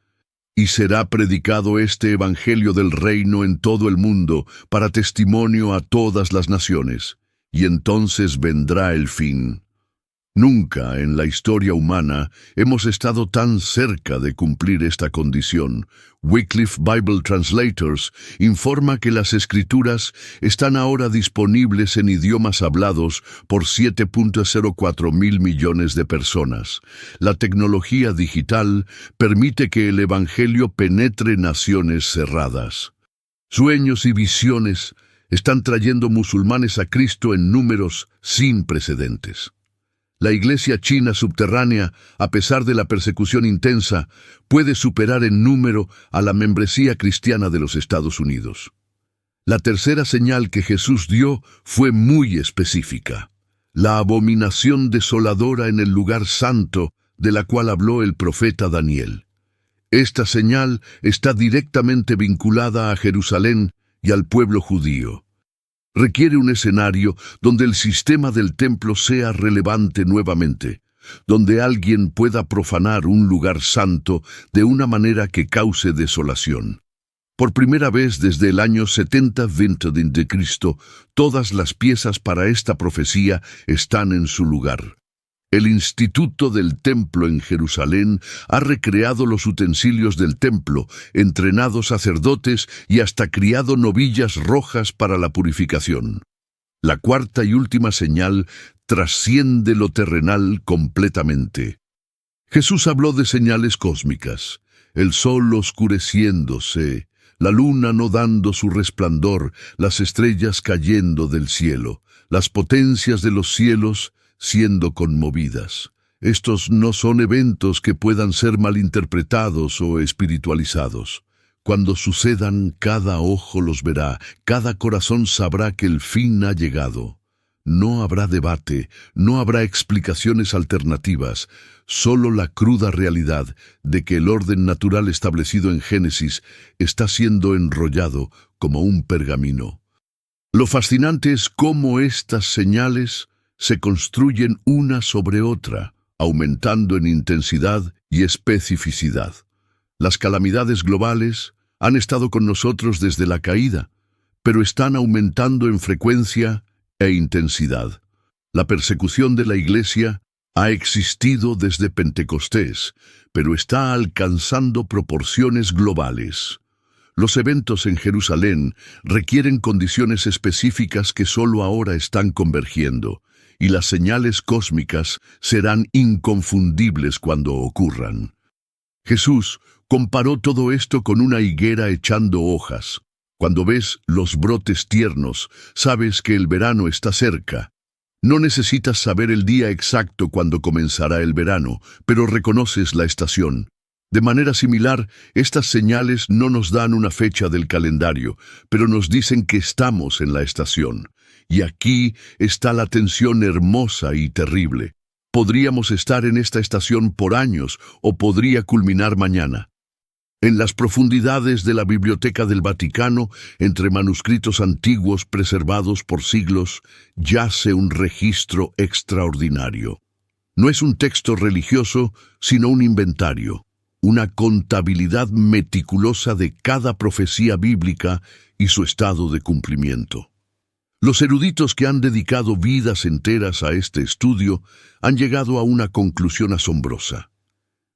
y será predicado este evangelio del reino en todo el mundo para testimonio a todas las naciones, y entonces vendrá el fin. Nunca en la historia humana hemos estado tan cerca de cumplir esta condición. Wycliffe Bible Translators informa que las Escrituras están ahora disponibles en idiomas hablados por 7.04 mil millones de personas. La tecnología digital permite que el Evangelio penetre naciones cerradas. Sueños y visiones están trayendo musulmanes a Cristo en números sin precedentes. La iglesia china subterránea, a pesar de la persecución intensa, puede superar en número a la membresía cristiana de los Estados Unidos. La tercera señal que Jesús dio fue muy específica: la abominación desoladora en el lugar santo de la cual habló el profeta Daniel. Esta señal está directamente vinculada a Jerusalén y al pueblo judío. Requiere un escenario donde el sistema del templo sea relevante nuevamente, donde alguien pueda profanar un lugar santo de una manera que cause desolación. Por primera vez desde el año 70-20 de Cristo, todas las piezas para esta profecía están en su lugar. El Instituto del Templo en Jerusalén ha recreado los utensilios del templo, entrenado sacerdotes y hasta criado novillas rojas para la purificación. La cuarta y última señal trasciende lo terrenal completamente. Jesús habló de señales cósmicas: el sol oscureciéndose, la luna no dando su resplandor, las estrellas cayendo del cielo, las potencias de los cielos siendo conmovidas. Estos no son eventos que puedan ser malinterpretados o espiritualizados. Cuando sucedan, cada ojo los verá, cada corazón sabrá que el fin ha llegado. No habrá debate, no habrá explicaciones alternativas, solo la cruda realidad de que el orden natural establecido en Génesis está siendo enrollado como un pergamino. Lo fascinante es cómo estas señales se construyen una sobre otra, aumentando en intensidad y especificidad. Las calamidades globales han estado con nosotros desde la caída, pero están aumentando en frecuencia e intensidad. La persecución de la Iglesia ha existido desde Pentecostés, pero está alcanzando proporciones globales. Los eventos en Jerusalén requieren condiciones específicas que solo ahora están convergiendo, y las señales cósmicas serán inconfundibles cuando ocurran. Jesús comparó todo esto con una higuera echando hojas. Cuando ves los brotes tiernos, sabes que el verano está cerca. No necesitas saber el día exacto cuando comenzará el verano, pero reconoces la estación. De manera similar, estas señales no nos dan una fecha del calendario, pero nos dicen que estamos en la estación. Y aquí está la tensión hermosa y terrible. Podríamos estar en esta estación por años o podría culminar mañana. En las profundidades de la Biblioteca del Vaticano, entre manuscritos antiguos preservados por siglos, yace un registro extraordinario. No es un texto religioso, sino un inventario, una contabilidad meticulosa de cada profecía bíblica y su estado de cumplimiento. Los eruditos que han dedicado vidas enteras a este estudio han llegado a una conclusión asombrosa.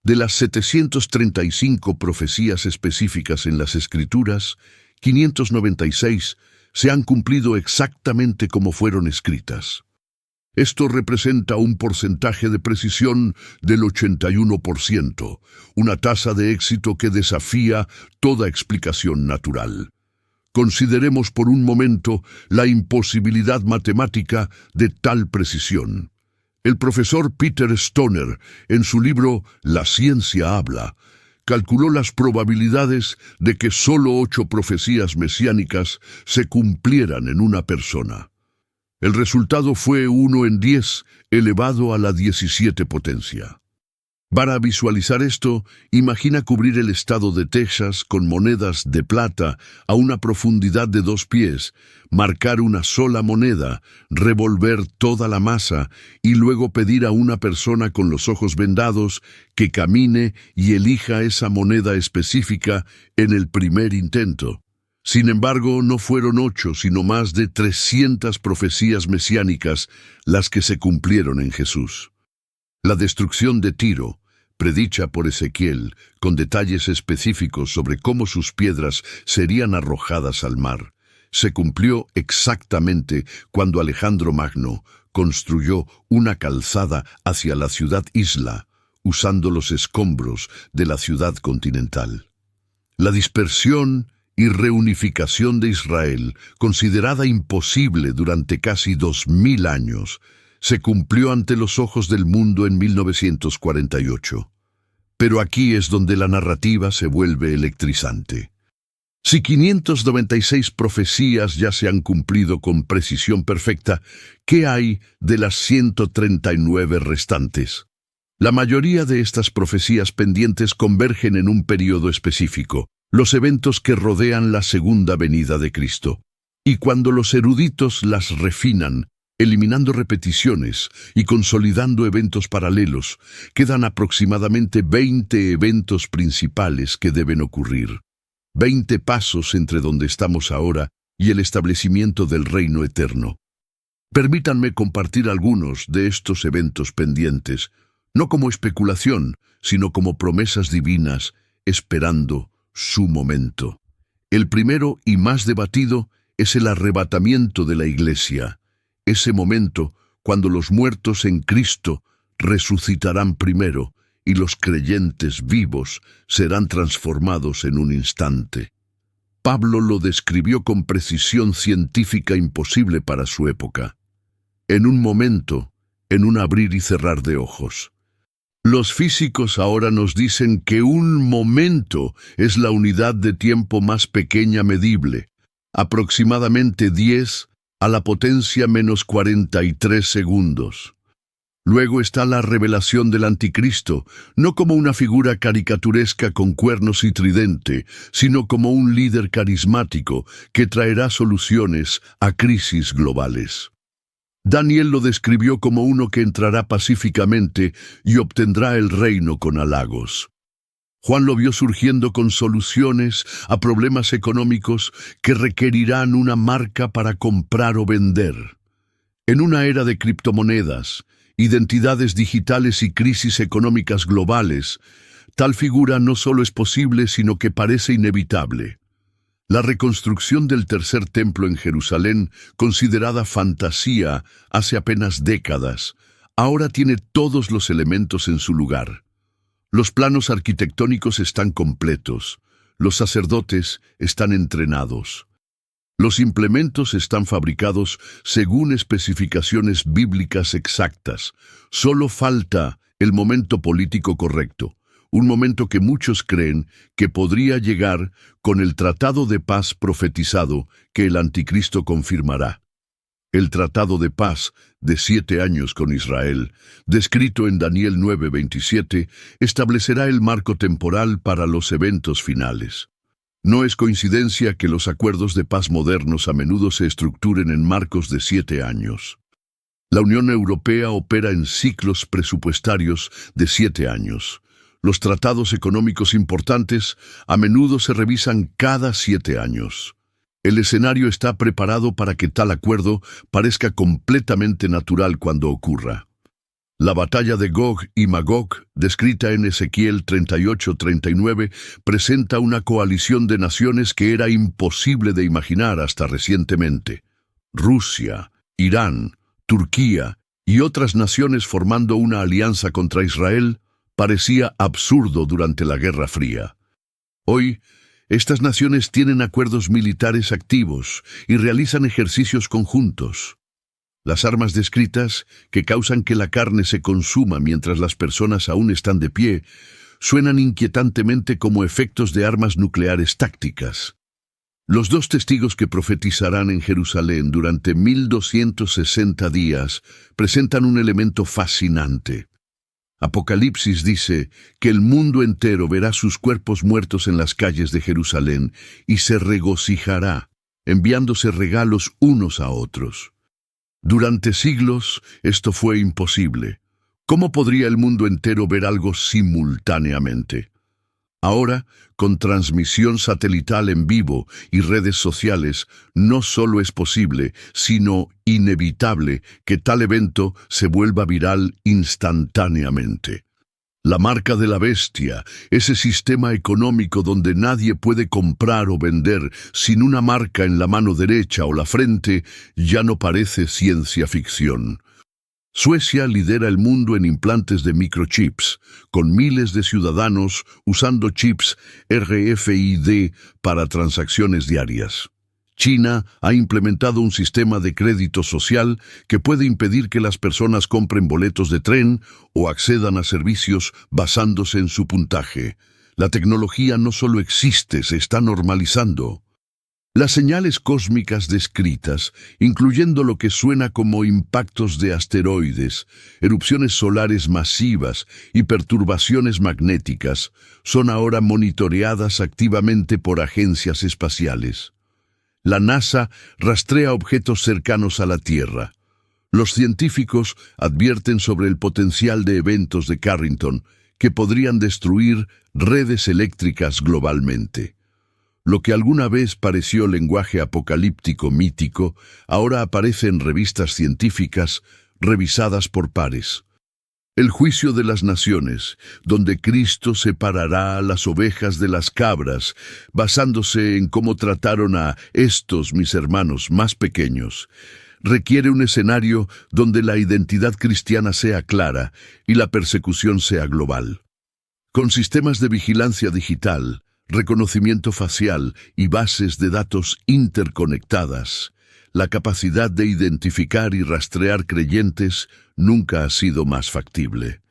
De las 735 profecías específicas en las Escrituras, 596 se han cumplido exactamente como fueron escritas. Esto representa un porcentaje de precisión del 81%, una tasa de éxito que desafía toda explicación natural. Consideremos por un momento la imposibilidad matemática de tal precisión. El profesor Peter Stoner, en su libro La ciencia habla, calculó las probabilidades de que solo 8 profecías mesiánicas se cumplieran en una persona. El resultado fue 1 en 10 elevado a la 17 potencia. Para visualizar esto, imagina cubrir el estado de Texas con monedas de plata a una profundidad de 2 pies, marcar una sola moneda, revolver toda la masa y luego pedir a una persona con los ojos vendados que camine y elija esa moneda específica en el primer intento. Sin embargo, no fueron 8, sino más de 300 profecías mesiánicas las que se cumplieron en Jesús. La destrucción de Tiro, predicha por Ezequiel, con detalles específicos sobre cómo sus piedras serían arrojadas al mar, se cumplió exactamente cuando Alejandro Magno construyó una calzada hacia la ciudad-isla, usando los escombros de la ciudad continental. La dispersión y reunificación de Israel, considerada imposible durante casi 2000 años, se cumplió ante los ojos del mundo en 1948. Pero aquí es donde la narrativa se vuelve electrizante. Si 596 profecías ya se han cumplido con precisión perfecta, ¿qué hay de las 139 restantes? La mayoría de estas profecías pendientes convergen en un periodo específico, los eventos que rodean la segunda venida de Cristo. Y cuando los eruditos las refinan, eliminando repeticiones y consolidando eventos paralelos, quedan aproximadamente 20 eventos principales que deben ocurrir. 20 pasos entre donde estamos ahora y el establecimiento del reino eterno. Permítanme compartir algunos de estos eventos pendientes, no como especulación, sino como promesas divinas, esperando su momento. El primero y más debatido es el arrebatamiento de la Iglesia. Ese momento cuando los muertos en Cristo resucitarán primero y los creyentes vivos serán transformados en un instante. Pablo lo describió con precisión científica imposible para su época. En un momento, en un abrir y cerrar de ojos. Los físicos ahora nos dicen que un momento es la unidad de tiempo más pequeña medible, aproximadamente 10 a la potencia menos 43 segundos. Luego está la revelación del anticristo, no como una figura caricaturesca con cuernos y tridente, sino como un líder carismático que traerá soluciones a crisis globales. Daniel lo describió como uno que entrará pacíficamente y obtendrá el reino con halagos. Juan lo vio surgiendo con soluciones a problemas económicos que requerirán una marca para comprar o vender. En una era de criptomonedas, identidades digitales y crisis económicas globales, tal figura no solo es posible, sino que parece inevitable. La reconstrucción del tercer templo en Jerusalén, considerada fantasía hace apenas décadas, ahora tiene todos los elementos en su lugar. Los planos arquitectónicos están completos, los sacerdotes están entrenados. Los implementos están fabricados según especificaciones bíblicas exactas. Solo falta el momento político correcto, un momento que muchos creen que podría llegar con el tratado de paz profetizado que el anticristo confirmará. El tratado de paz de 7 años con Israel, descrito en Daniel 9:27, establecerá el marco temporal para los eventos finales. No es coincidencia que los acuerdos de paz modernos a menudo se estructuren en marcos de 7 años. La Unión Europea opera en ciclos presupuestarios de 7 años. Los tratados económicos importantes a menudo se revisan cada 7 años. El escenario está preparado para que tal acuerdo parezca completamente natural cuando ocurra. La batalla de Gog y Magog, descrita en Ezequiel 38-39, presenta una coalición de naciones que era imposible de imaginar hasta recientemente. Rusia, Irán, Turquía y otras naciones formando una alianza contra Israel parecía absurdo durante la Guerra Fría. Hoy, estas naciones tienen acuerdos militares activos y realizan ejercicios conjuntos. Las armas descritas, que causan que la carne se consuma mientras las personas aún están de pie, suenan inquietantemente como efectos de armas nucleares tácticas. Los dos testigos que profetizarán en Jerusalén durante 1260 días presentan un elemento fascinante. Apocalipsis dice que el mundo entero verá sus cuerpos muertos en las calles de Jerusalén y se regocijará, enviándose regalos unos a otros. Durante siglos esto fue imposible. ¿Cómo podría el mundo entero ver algo simultáneamente? Ahora, con transmisión satelital en vivo y redes sociales, no solo es posible, sino inevitable que tal evento se vuelva viral instantáneamente. La marca de la bestia, ese sistema económico donde nadie puede comprar o vender sin una marca en la mano derecha o la frente, ya no parece ciencia ficción. Suecia lidera el mundo en implantes de microchips, con miles de ciudadanos usando chips RFID para transacciones diarias. China ha implementado un sistema de crédito social que puede impedir que las personas compren boletos de tren o accedan a servicios basándose en su puntaje. La tecnología no solo existe, se está normalizando. Las señales cósmicas descritas, incluyendo lo que suena como impactos de asteroides, erupciones solares masivas y perturbaciones magnéticas, son ahora monitoreadas activamente por agencias espaciales. La NASA rastrea objetos cercanos a la Tierra. Los científicos advierten sobre el potencial de eventos de Carrington que podrían destruir redes eléctricas globalmente. Lo que alguna vez pareció lenguaje apocalíptico mítico, ahora aparece en revistas científicas revisadas por pares. El juicio de las naciones, donde Cristo separará a las ovejas de las cabras, basándose en cómo trataron a estos mis hermanos más pequeños, requiere un escenario donde la identidad cristiana sea clara y la persecución sea global. Con sistemas de vigilancia digital, reconocimiento facial y bases de datos interconectadas, la capacidad de identificar y rastrear creyentes nunca ha sido más factible.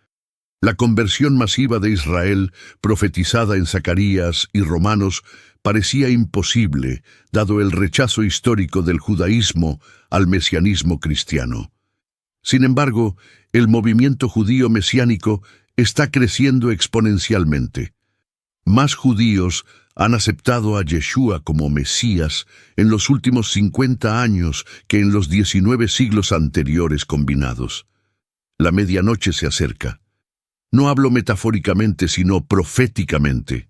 La conversión masiva de Israel, profetizada en Zacarías y Romanos, parecía imposible, dado el rechazo histórico del judaísmo al mesianismo cristiano. Sin embargo, el movimiento judío mesiánico está creciendo exponencialmente. Más judíos han aceptado a Yeshua como Mesías en los últimos 50 años que en los 19 siglos anteriores combinados. La medianoche se acerca. No hablo metafóricamente, sino proféticamente.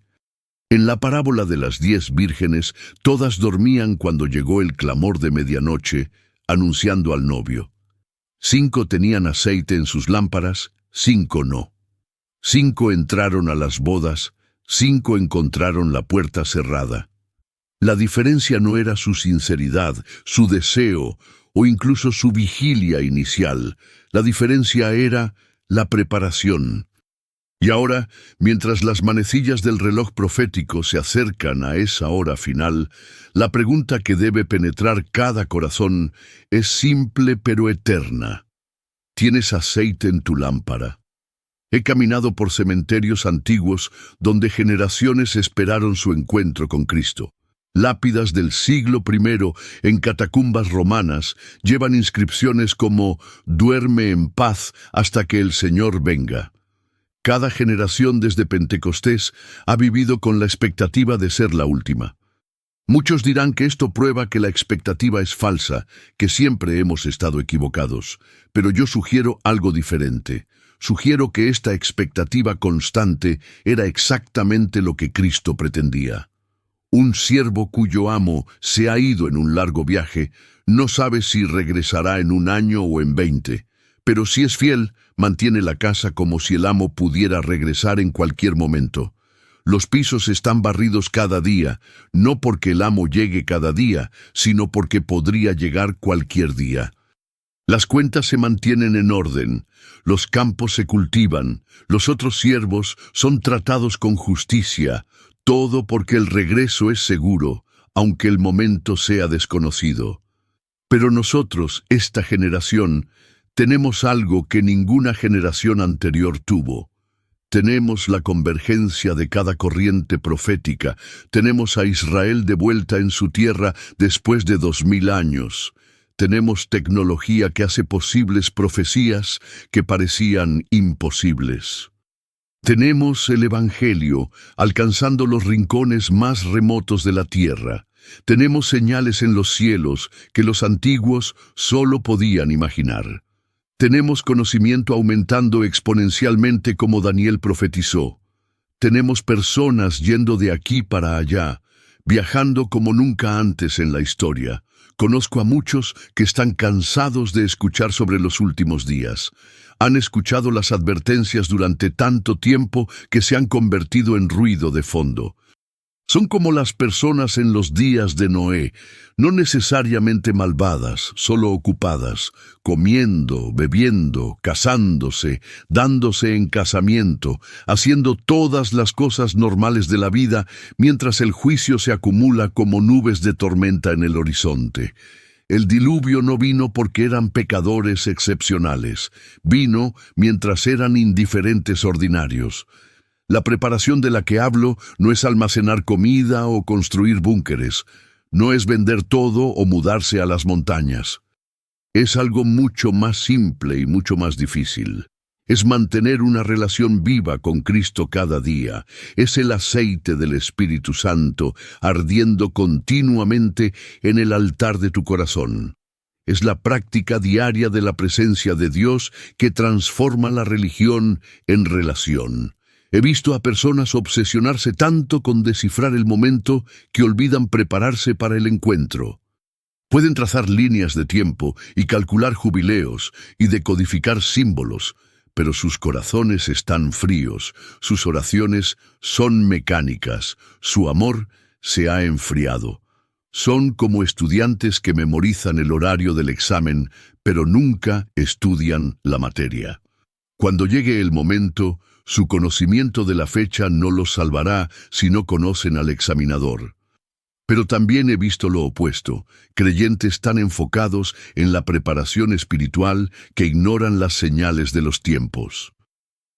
En la parábola de las 10 vírgenes, todas dormían cuando llegó el clamor de medianoche, anunciando al novio. 5 tenían aceite en sus lámparas, 5 no. 5 entraron a las bodas, 5 encontraron la puerta cerrada. La diferencia no era su sinceridad, su deseo o incluso su vigilia inicial. La diferencia era la preparación. Y ahora, mientras las manecillas del reloj profético se acercan a esa hora final, la pregunta que debe penetrar cada corazón es simple pero eterna. ¿Tienes aceite en tu lámpara? He caminado por cementerios antiguos donde generaciones esperaron su encuentro con Cristo. Lápidas del siglo I en catacumbas romanas llevan inscripciones como «Duerme en paz hasta que el Señor venga». Cada generación desde Pentecostés ha vivido con la expectativa de ser la última. Muchos dirán que esto prueba que la expectativa es falsa, que siempre hemos estado equivocados. Pero yo sugiero algo diferente. Sugiero que esta expectativa constante era exactamente lo que Cristo pretendía. Un siervo cuyo amo se ha ido en un largo viaje no sabe si regresará en 1 año o en 20, pero si es fiel, mantiene la casa como si el amo pudiera regresar en cualquier momento. Los pisos están barridos cada día, no porque el amo llegue cada día, sino porque podría llegar cualquier día. Las cuentas se mantienen en orden, los campos se cultivan, los otros siervos son tratados con justicia, todo porque el regreso es seguro, aunque el momento sea desconocido. Pero nosotros, esta generación, tenemos algo que ninguna generación anterior tuvo. Tenemos la convergencia de cada corriente profética, tenemos a Israel de vuelta en su tierra después de 2000 años. Tenemos tecnología que hace posibles profecías que parecían imposibles. Tenemos el Evangelio alcanzando los rincones más remotos de la tierra. Tenemos señales en los cielos que los antiguos solo podían imaginar. Tenemos conocimiento aumentando exponencialmente como Daniel profetizó. Tenemos personas yendo de aquí para allá, viajando como nunca antes en la historia. Conozco a muchos que están cansados de escuchar sobre los últimos días. Han escuchado las advertencias durante tanto tiempo que se han convertido en ruido de fondo. Son como las personas en los días de Noé, no necesariamente malvadas, solo ocupadas, comiendo, bebiendo, casándose, dándose en casamiento, haciendo todas las cosas normales de la vida, mientras el juicio se acumula como nubes de tormenta en el horizonte. El diluvio no vino porque eran pecadores excepcionales, vino mientras eran indiferentes ordinarios. La preparación de la que hablo no es almacenar comida o construir búnkeres, no es vender todo o mudarse a las montañas. Es algo mucho más simple y mucho más difícil. Es mantener una relación viva con Cristo cada día. Es el aceite del Espíritu Santo ardiendo continuamente en el altar de tu corazón. Es la práctica diaria de la presencia de Dios que transforma la religión en relación. He visto a personas obsesionarse tanto con descifrar el momento que olvidan prepararse para el encuentro. Pueden trazar líneas de tiempo y calcular jubileos y decodificar símbolos, pero sus corazones están fríos, sus oraciones son mecánicas, su amor se ha enfriado. Son como estudiantes que memorizan el horario del examen, pero nunca estudian la materia. Cuando llegue el momento, su conocimiento de la fecha no los salvará si no conocen al examinador. Pero también he visto lo opuesto, creyentes tan enfocados en la preparación espiritual que ignoran las señales de los tiempos.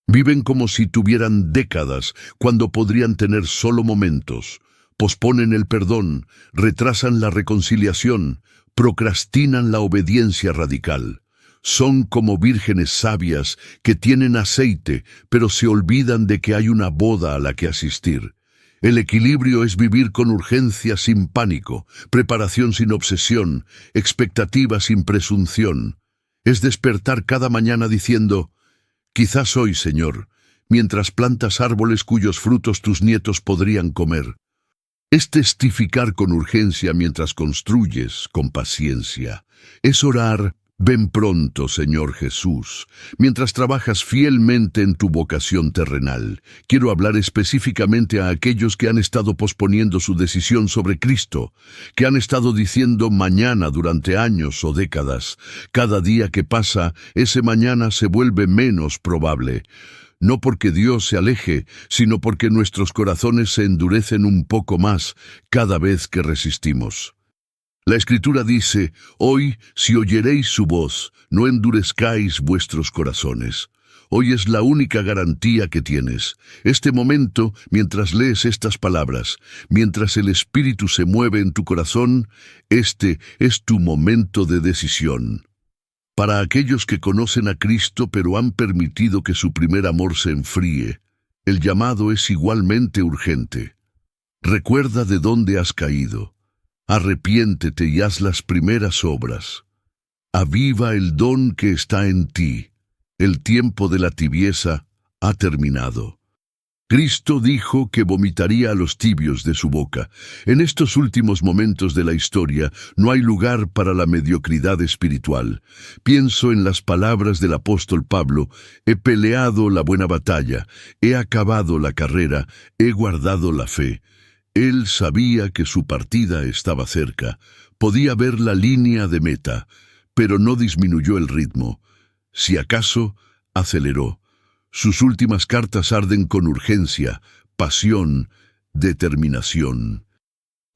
Viven como si tuvieran décadas cuando podrían tener solo momentos. Posponen el perdón, retrasan la reconciliación, procrastinan la obediencia radical. Son como vírgenes sabias que tienen aceite, pero se olvidan de que hay una boda a la que asistir. El equilibrio es vivir con urgencia sin pánico, preparación sin obsesión, expectativa sin presunción. Es despertar cada mañana diciendo, quizás hoy, Señor, mientras plantas árboles cuyos frutos tus nietos podrían comer. Es testificar con urgencia mientras construyes con paciencia. Es orar, ven pronto, Señor Jesús, mientras trabajas fielmente en tu vocación terrenal. Quiero hablar específicamente a aquellos que han estado posponiendo su decisión sobre Cristo, que han estado diciendo mañana durante años o décadas. Cada día que pasa, ese mañana se vuelve menos probable. No porque Dios se aleje, sino porque nuestros corazones se endurecen un poco más cada vez que resistimos. La Escritura dice, hoy, si oyeréis su voz, no endurezcáis vuestros corazones. Hoy es la única garantía que tienes. Este momento, mientras lees estas palabras, mientras el Espíritu se mueve en tu corazón, este es tu momento de decisión. Para aquellos que conocen a Cristo pero han permitido que su primer amor se enfríe, el llamado es igualmente urgente. Recuerda de dónde has caído. Arrepiéntete y haz las primeras obras. Aviva el don que está en ti. El tiempo de la tibieza ha terminado. Cristo dijo que vomitaría a los tibios de su boca. En estos últimos momentos de la historia no hay lugar para la mediocridad espiritual. Pienso en las palabras del apóstol Pablo: he peleado la buena batalla, he acabado la carrera, he guardado la fe. Él sabía que su partida estaba cerca, podía ver la línea de meta, pero no disminuyó el ritmo. Si acaso, aceleró. Sus últimas cartas arden con urgencia, pasión, determinación.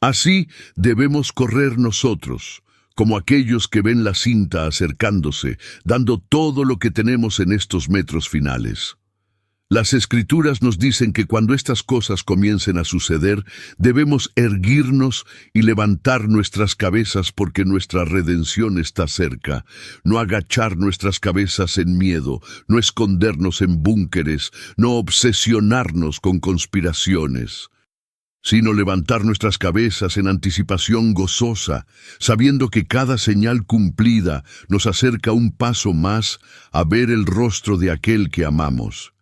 Así debemos correr nosotros, como aquellos que ven la cinta acercándose, dando todo lo que tenemos en estos metros finales. Las Escrituras nos dicen que cuando estas cosas comiencen a suceder, debemos erguirnos y levantar nuestras cabezas porque nuestra redención está cerca. No agachar nuestras cabezas en miedo, no escondernos en búnkeres, no obsesionarnos con conspiraciones, sino levantar nuestras cabezas en anticipación gozosa, sabiendo que cada señal cumplida nos acerca un paso más a ver el rostro de aquel que amamos.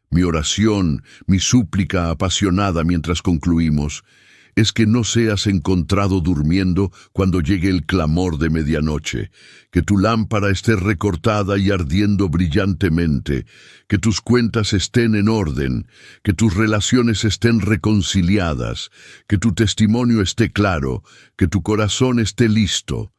Mi oración, mi súplica apasionada mientras concluimos, es que no seas encontrado durmiendo cuando llegue el clamor de medianoche, que tu lámpara esté recortada y ardiendo brillantemente, que tus cuentas estén en orden, que tus relaciones estén reconciliadas, que tu testimonio esté claro, que tu corazón esté listo.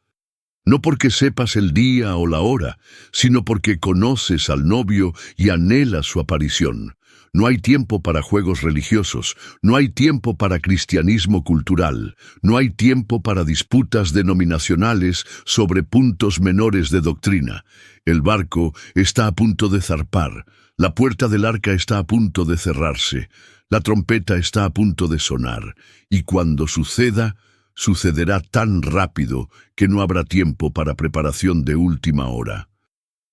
No porque sepas el día o la hora, sino porque conoces al novio y anhelas su aparición. No hay tiempo para juegos religiosos, no hay tiempo para cristianismo cultural, no hay tiempo para disputas denominacionales sobre puntos menores de doctrina. El barco está a punto de zarpar, la puerta del arca está a punto de cerrarse, la trompeta está a punto de sonar, y cuando suceda, sucederá tan rápido que no habrá tiempo para preparación de última hora.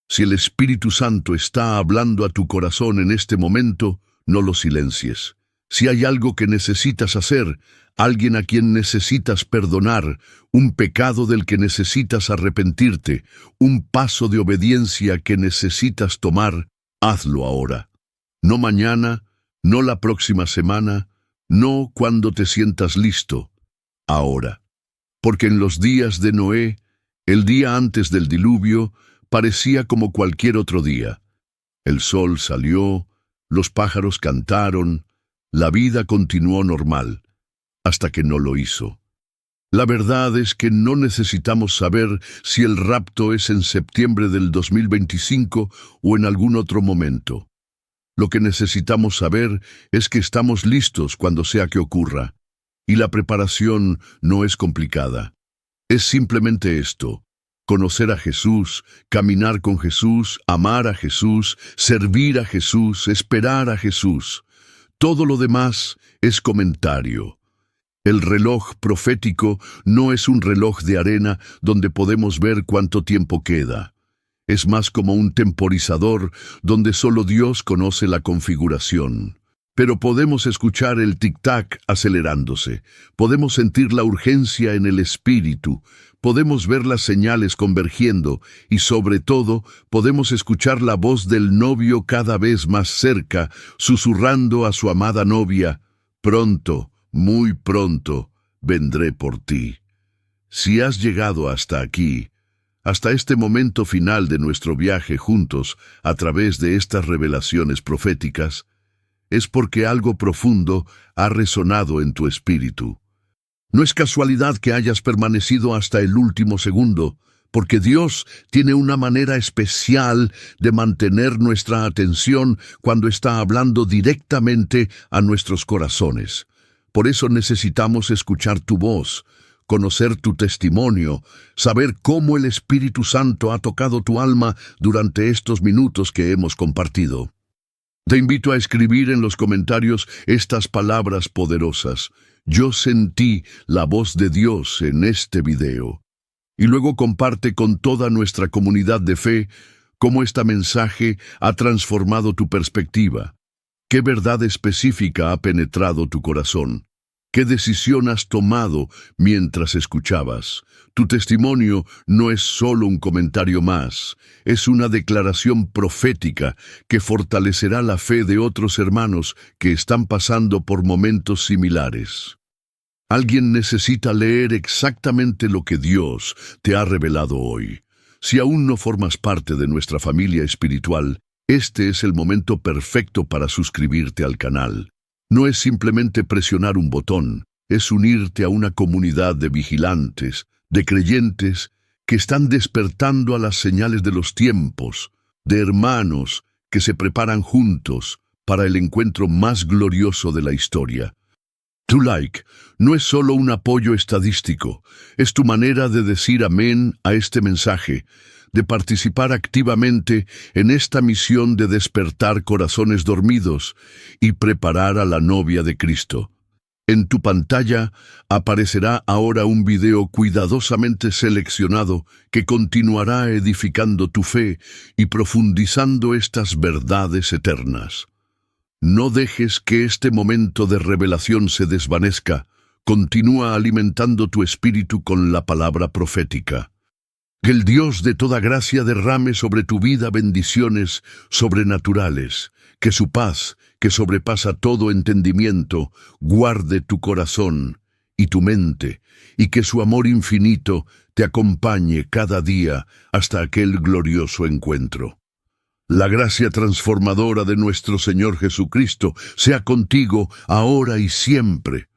Si el Espíritu Santo está hablando a tu corazón en este momento, no lo silencies. Si hay algo que necesitas hacer, alguien a quien necesitas perdonar, un pecado del que necesitas arrepentirte, un paso de obediencia que necesitas tomar, hazlo ahora. No mañana, no la próxima semana, no cuando te sientas listo. Ahora, porque en los días de Noé, el día antes del diluvio, parecía como cualquier otro día. El sol salió, los pájaros cantaron, la vida continuó normal, hasta que no lo hizo. La verdad es que no necesitamos saber si el rapto es en septiembre del 2025 o en algún otro momento. Lo que necesitamos saber es que estamos listos cuando sea que ocurra. Y la preparación no es complicada. Es simplemente esto: conocer a Jesús, caminar con Jesús, amar a Jesús, servir a Jesús, esperar a Jesús. Todo lo demás es comentario. El reloj profético no es un reloj de arena donde podemos ver cuánto tiempo queda. Es más como un temporizador donde solo Dios conoce la configuración. Pero podemos escuchar el tic-tac acelerándose, podemos sentir la urgencia en el espíritu, podemos ver las señales convergiendo y, sobre todo, podemos escuchar la voz del novio cada vez más cerca, susurrando a su amada novia: «Pronto, muy pronto, vendré por ti». Si has llegado hasta aquí, hasta este momento final de nuestro viaje juntos a través de estas revelaciones proféticas, es porque algo profundo ha resonado en tu espíritu. No es casualidad que hayas permanecido hasta el último segundo, porque Dios tiene una manera especial de mantener nuestra atención cuando está hablando directamente a nuestros corazones. Por eso necesitamos escuchar tu voz, conocer tu testimonio, saber cómo el Espíritu Santo ha tocado tu alma durante estos minutos que hemos compartido. Te invito a escribir en los comentarios estas palabras poderosas: «Yo sentí la voz de Dios en este video». Y luego comparte con toda nuestra comunidad de fe cómo este mensaje ha transformado tu perspectiva. ¿Qué verdad específica ha penetrado tu corazón? ¿Qué decisión has tomado mientras escuchabas? Tu testimonio no es solo un comentario más, es una declaración profética que fortalecerá la fe de otros hermanos que están pasando por momentos similares. Alguien necesita leer exactamente lo que Dios te ha revelado hoy. Si aún no formas parte de nuestra familia espiritual, este es el momento perfecto para suscribirte al canal. No es simplemente presionar un botón, es unirte a una comunidad de vigilantes, de creyentes que están despertando a las señales de los tiempos, de hermanos que se preparan juntos para el encuentro más glorioso de la historia. Tu like no es solo un apoyo estadístico, es tu manera de decir amén a este mensaje, de participar activamente en esta misión de despertar corazones dormidos y preparar a la novia de Cristo. En tu pantalla aparecerá ahora un video cuidadosamente seleccionado que continuará edificando tu fe y profundizando estas verdades eternas. No dejes que este momento de revelación se desvanezca. Continúa alimentando tu espíritu con la palabra profética. Que el Dios de toda gracia derrame sobre tu vida bendiciones sobrenaturales. Que su paz, que sobrepasa todo entendimiento, guarde tu corazón y tu mente, y que su amor infinito te acompañe cada día hasta aquel glorioso encuentro. La gracia transformadora de nuestro Señor Jesucristo sea contigo ahora y siempre.